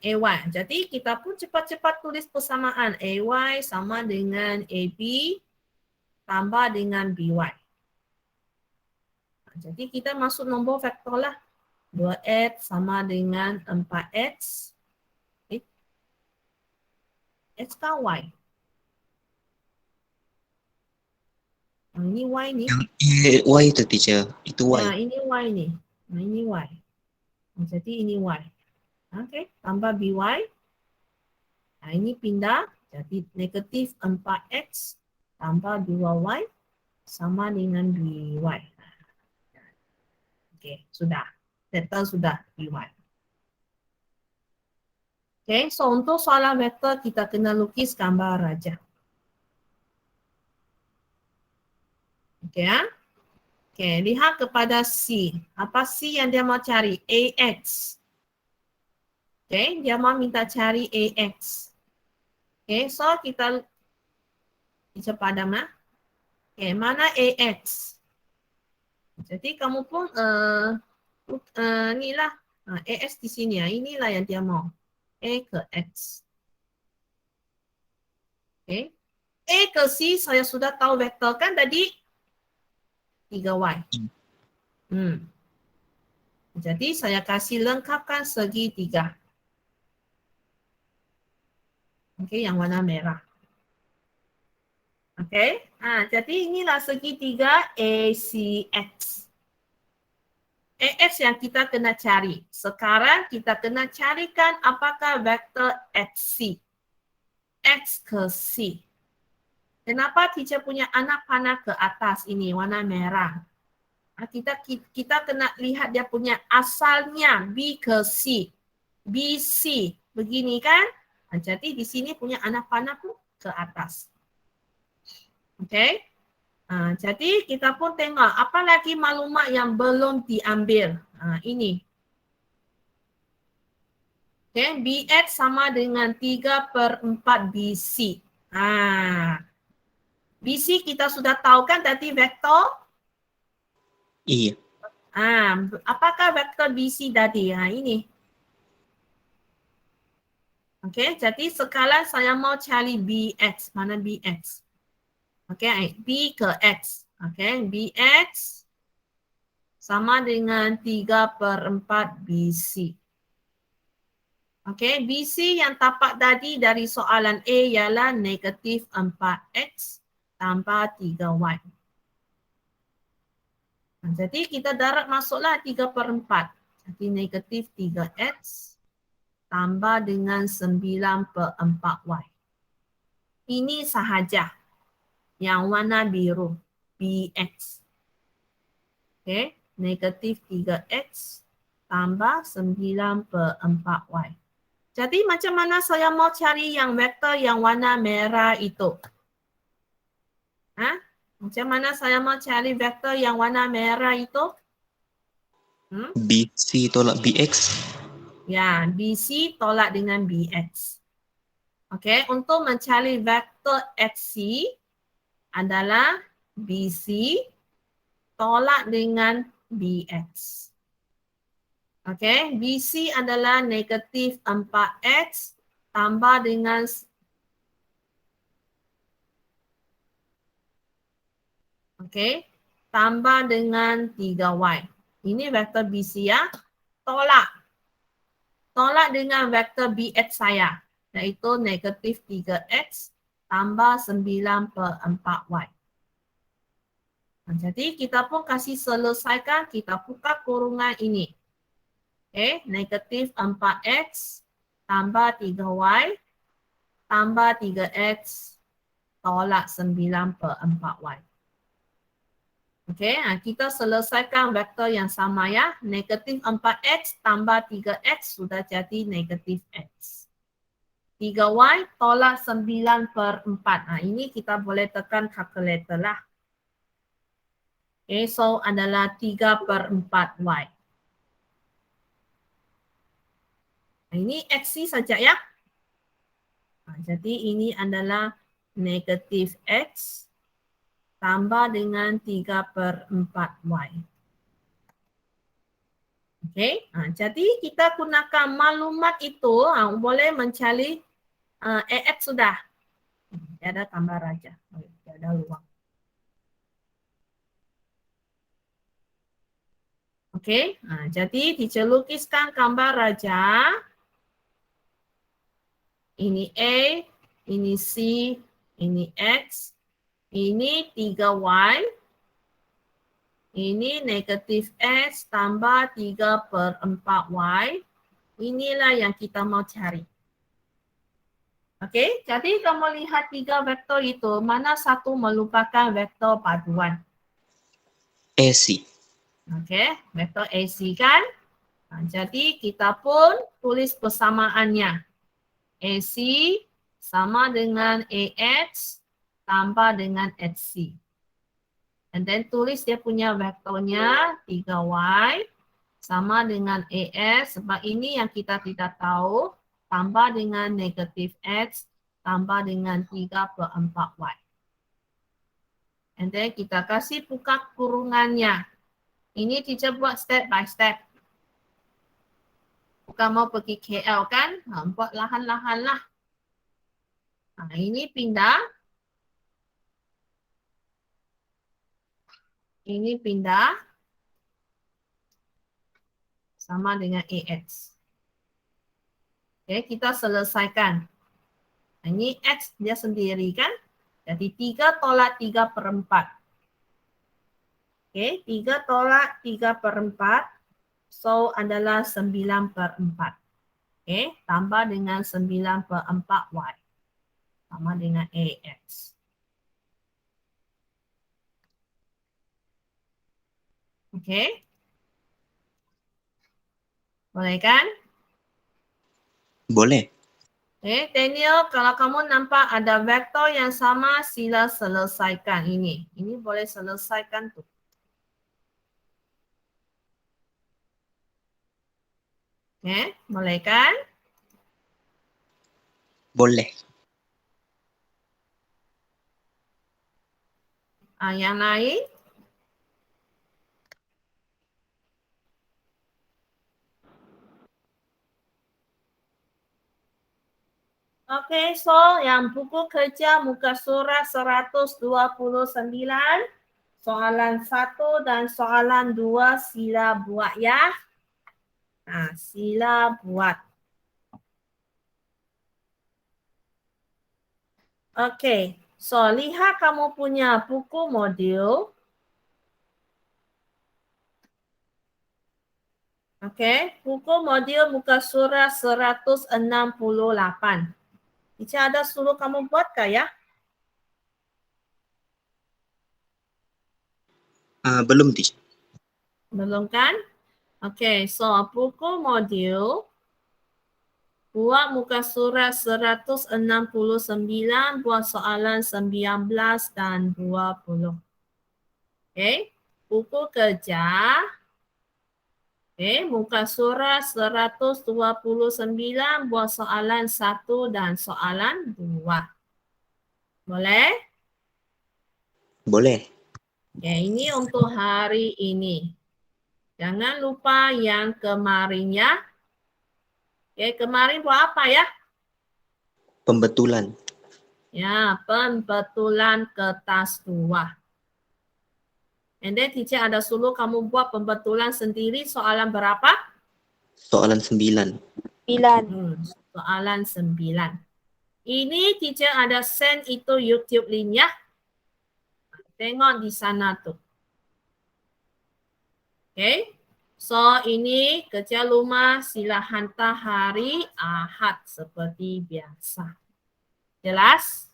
AY. Jadi kita pun cepat-cepat tulis persamaan. AY sama dengan AB tambah dengan BY. Jadi kita masuk nombor vektor lah. 2X sama dengan 4X. X ke Y. Ini Y ni. Y itu teacher. Itu Y. Ini Y ni. Ini Y. Jadi ini Y. Okey, tambah BY. Ini pindah. Jadi negatif 4X tambah 2Y sama dengan BY. Okey, sudah. Settle sudah BY. Okey, so untuk soalan vektor kita kena lukis gambar raja. Okey ya. Okey, lihat kepada C. Apa C yang dia mau cari? AX. Okey, dia mau minta cari AX. Okey, so kita padam lah. Okey, mana AX? Jadi kamu pun ni lah. AX di sini ya. Inilah yang dia mau. A ke X. Okey. A ke C saya sudah tahu vektor kan tadi? 3Y. Jadi saya kasih lengkapkan segi 3. Okey, yang warna merah. Okey. Jadi inilah segitiga ACX. AX yang kita kena cari. Sekarang kita kena carikan apakah vektor XC. X ke C. Kenapa teacher punya anak panah ke atas ini warna merah? Kita kena lihat dia punya asalnya B ke C. BC. Begini kan? Jadi di sini punya anak panah pun ke atas. Okey. Jadi kita pun tengok apa lagi maklumat yang belum diambil. Ini. Okay, BX sama dengan 3/4 BC. BC kita sudah tahu kan tadi vektor? Iya. Apakah vektor BC tadi? Ini. Okey, jadi sekarang saya mau cari BX. Mana BX? Okey, B ke X. Okey, BX sama dengan 3/4 BC. Okey, BC yang tapak tadi dari soalan A ialah negatif 4X tambah 3Y. Jadi kita darab masuklah 3/4. Jadi negatif 3X tambah dengan 9/4Y. Ini sahaja. yang warna biru, BX. Okey, negatif 3X tambah 9/4Y. Jadi macam mana saya mau cari yang vektor yang warna merah itu? Macam mana saya mau cari vektor yang warna merah itu? BC tolak BX. Ya, BC tolak dengan BX. Okey, untuk mencari vektor XC adalah BC tolak dengan BX. Okey, BC adalah negatif 4X tambah dengan tambah dengan 3Y. Ini vektor BC ya. Tolak dengan vektor BX saya, iaitu negatif 3X tambah 9/4Y. Jadi kita pun kasih selesaikan, kita buka kurungan ini. Negatif 4X tambah 3Y tambah 3X tolak 9/4Y. Kita selesaikan vektor yang sama ya. Negatif 4X tambah 3X sudah jadi negatif X. 3Y tolak 9/4. Ini kita boleh tekan kalkulator lah. So adalah 3/4Y. Ini XC saja ya. Jadi ini adalah negatif X tambah dengan 3/4Y. Jadi kita gunakan maklumat itu boleh mencari AX sudah. Tiada tambah aja, tiada luang. Jadi dicelukiskan gambar raja. Ini A, ini C, ini X, ini 3Y, ini negatif X tambah 3/4Y. Inilah yang kita mau cari. Jadi kamu lihat 3 vektor itu, mana satu merupakan vektor paduan? AC. Vektor AC kan? Jadi kita pun tulis persamaannya. AC sama dengan AX tambah dengan HC. And then tulis dia punya vektornya 3Y sama dengan AX, sebab ini yang kita tidak tahu, tambah dengan negatif X tambah dengan 3/4Y. And then kita kasih buka kurungannya. Ini teacher buat step by step. Bukan mau pergi KL kan? Buat lahan-lahan lah. Ini pindah. Ini pindah. Sama dengan AX. Kita selesaikan. Ini X dia sendiri kan? Jadi 3 tolak 3/4. 3 tolak 3/4. So adalah 9/4. Tambah dengan 9/4Y. Sama dengan AX. Boleh kan? Boleh. Daniel, kalau kamu nampak ada vektor yang sama, sila selesaikan ini. Ini boleh selesaikan tuh. Boleh kan? Boleh. Yang lain? So yang buku kerja muka surat 129, soalan 1 dan soalan 2 sila buat ya. Sila buat. So lihat kamu punya buku modul. Buku modul muka surat 168. Teacher ada suruh kamu buat kah ya? Belum, teacher. Belum kan? Okay, so buku modul. Buat muka surat 169, buat soalan 19 dan 20. Okay, buku kerja. Okay, muka surat 129, buat soalan 1 dan soalan 2. Boleh? Boleh. Okay, ini untuk hari ini. Jangan lupa yang kemarin ya. Okay, kemarin buat apa ya? Pembetulan. Ya, pembetulan kertas 2. And then teacher ada suruh kamu buat pembetulan sendiri soalan berapa? Soalan 9. Soalan 9. Ini teacher ada send itu YouTube link ya. Tengok di sana tuh. Okay. So ini kerja rumah sila hantar hari Ahad seperti biasa. Jelas?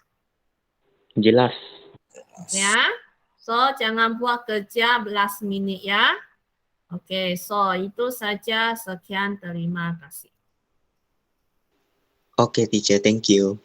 Jelas. Ya. So jangan buat kerja last minute ya. Oke, so itu saja. Sekian, terima kasih. Oke, teacher. Thank you.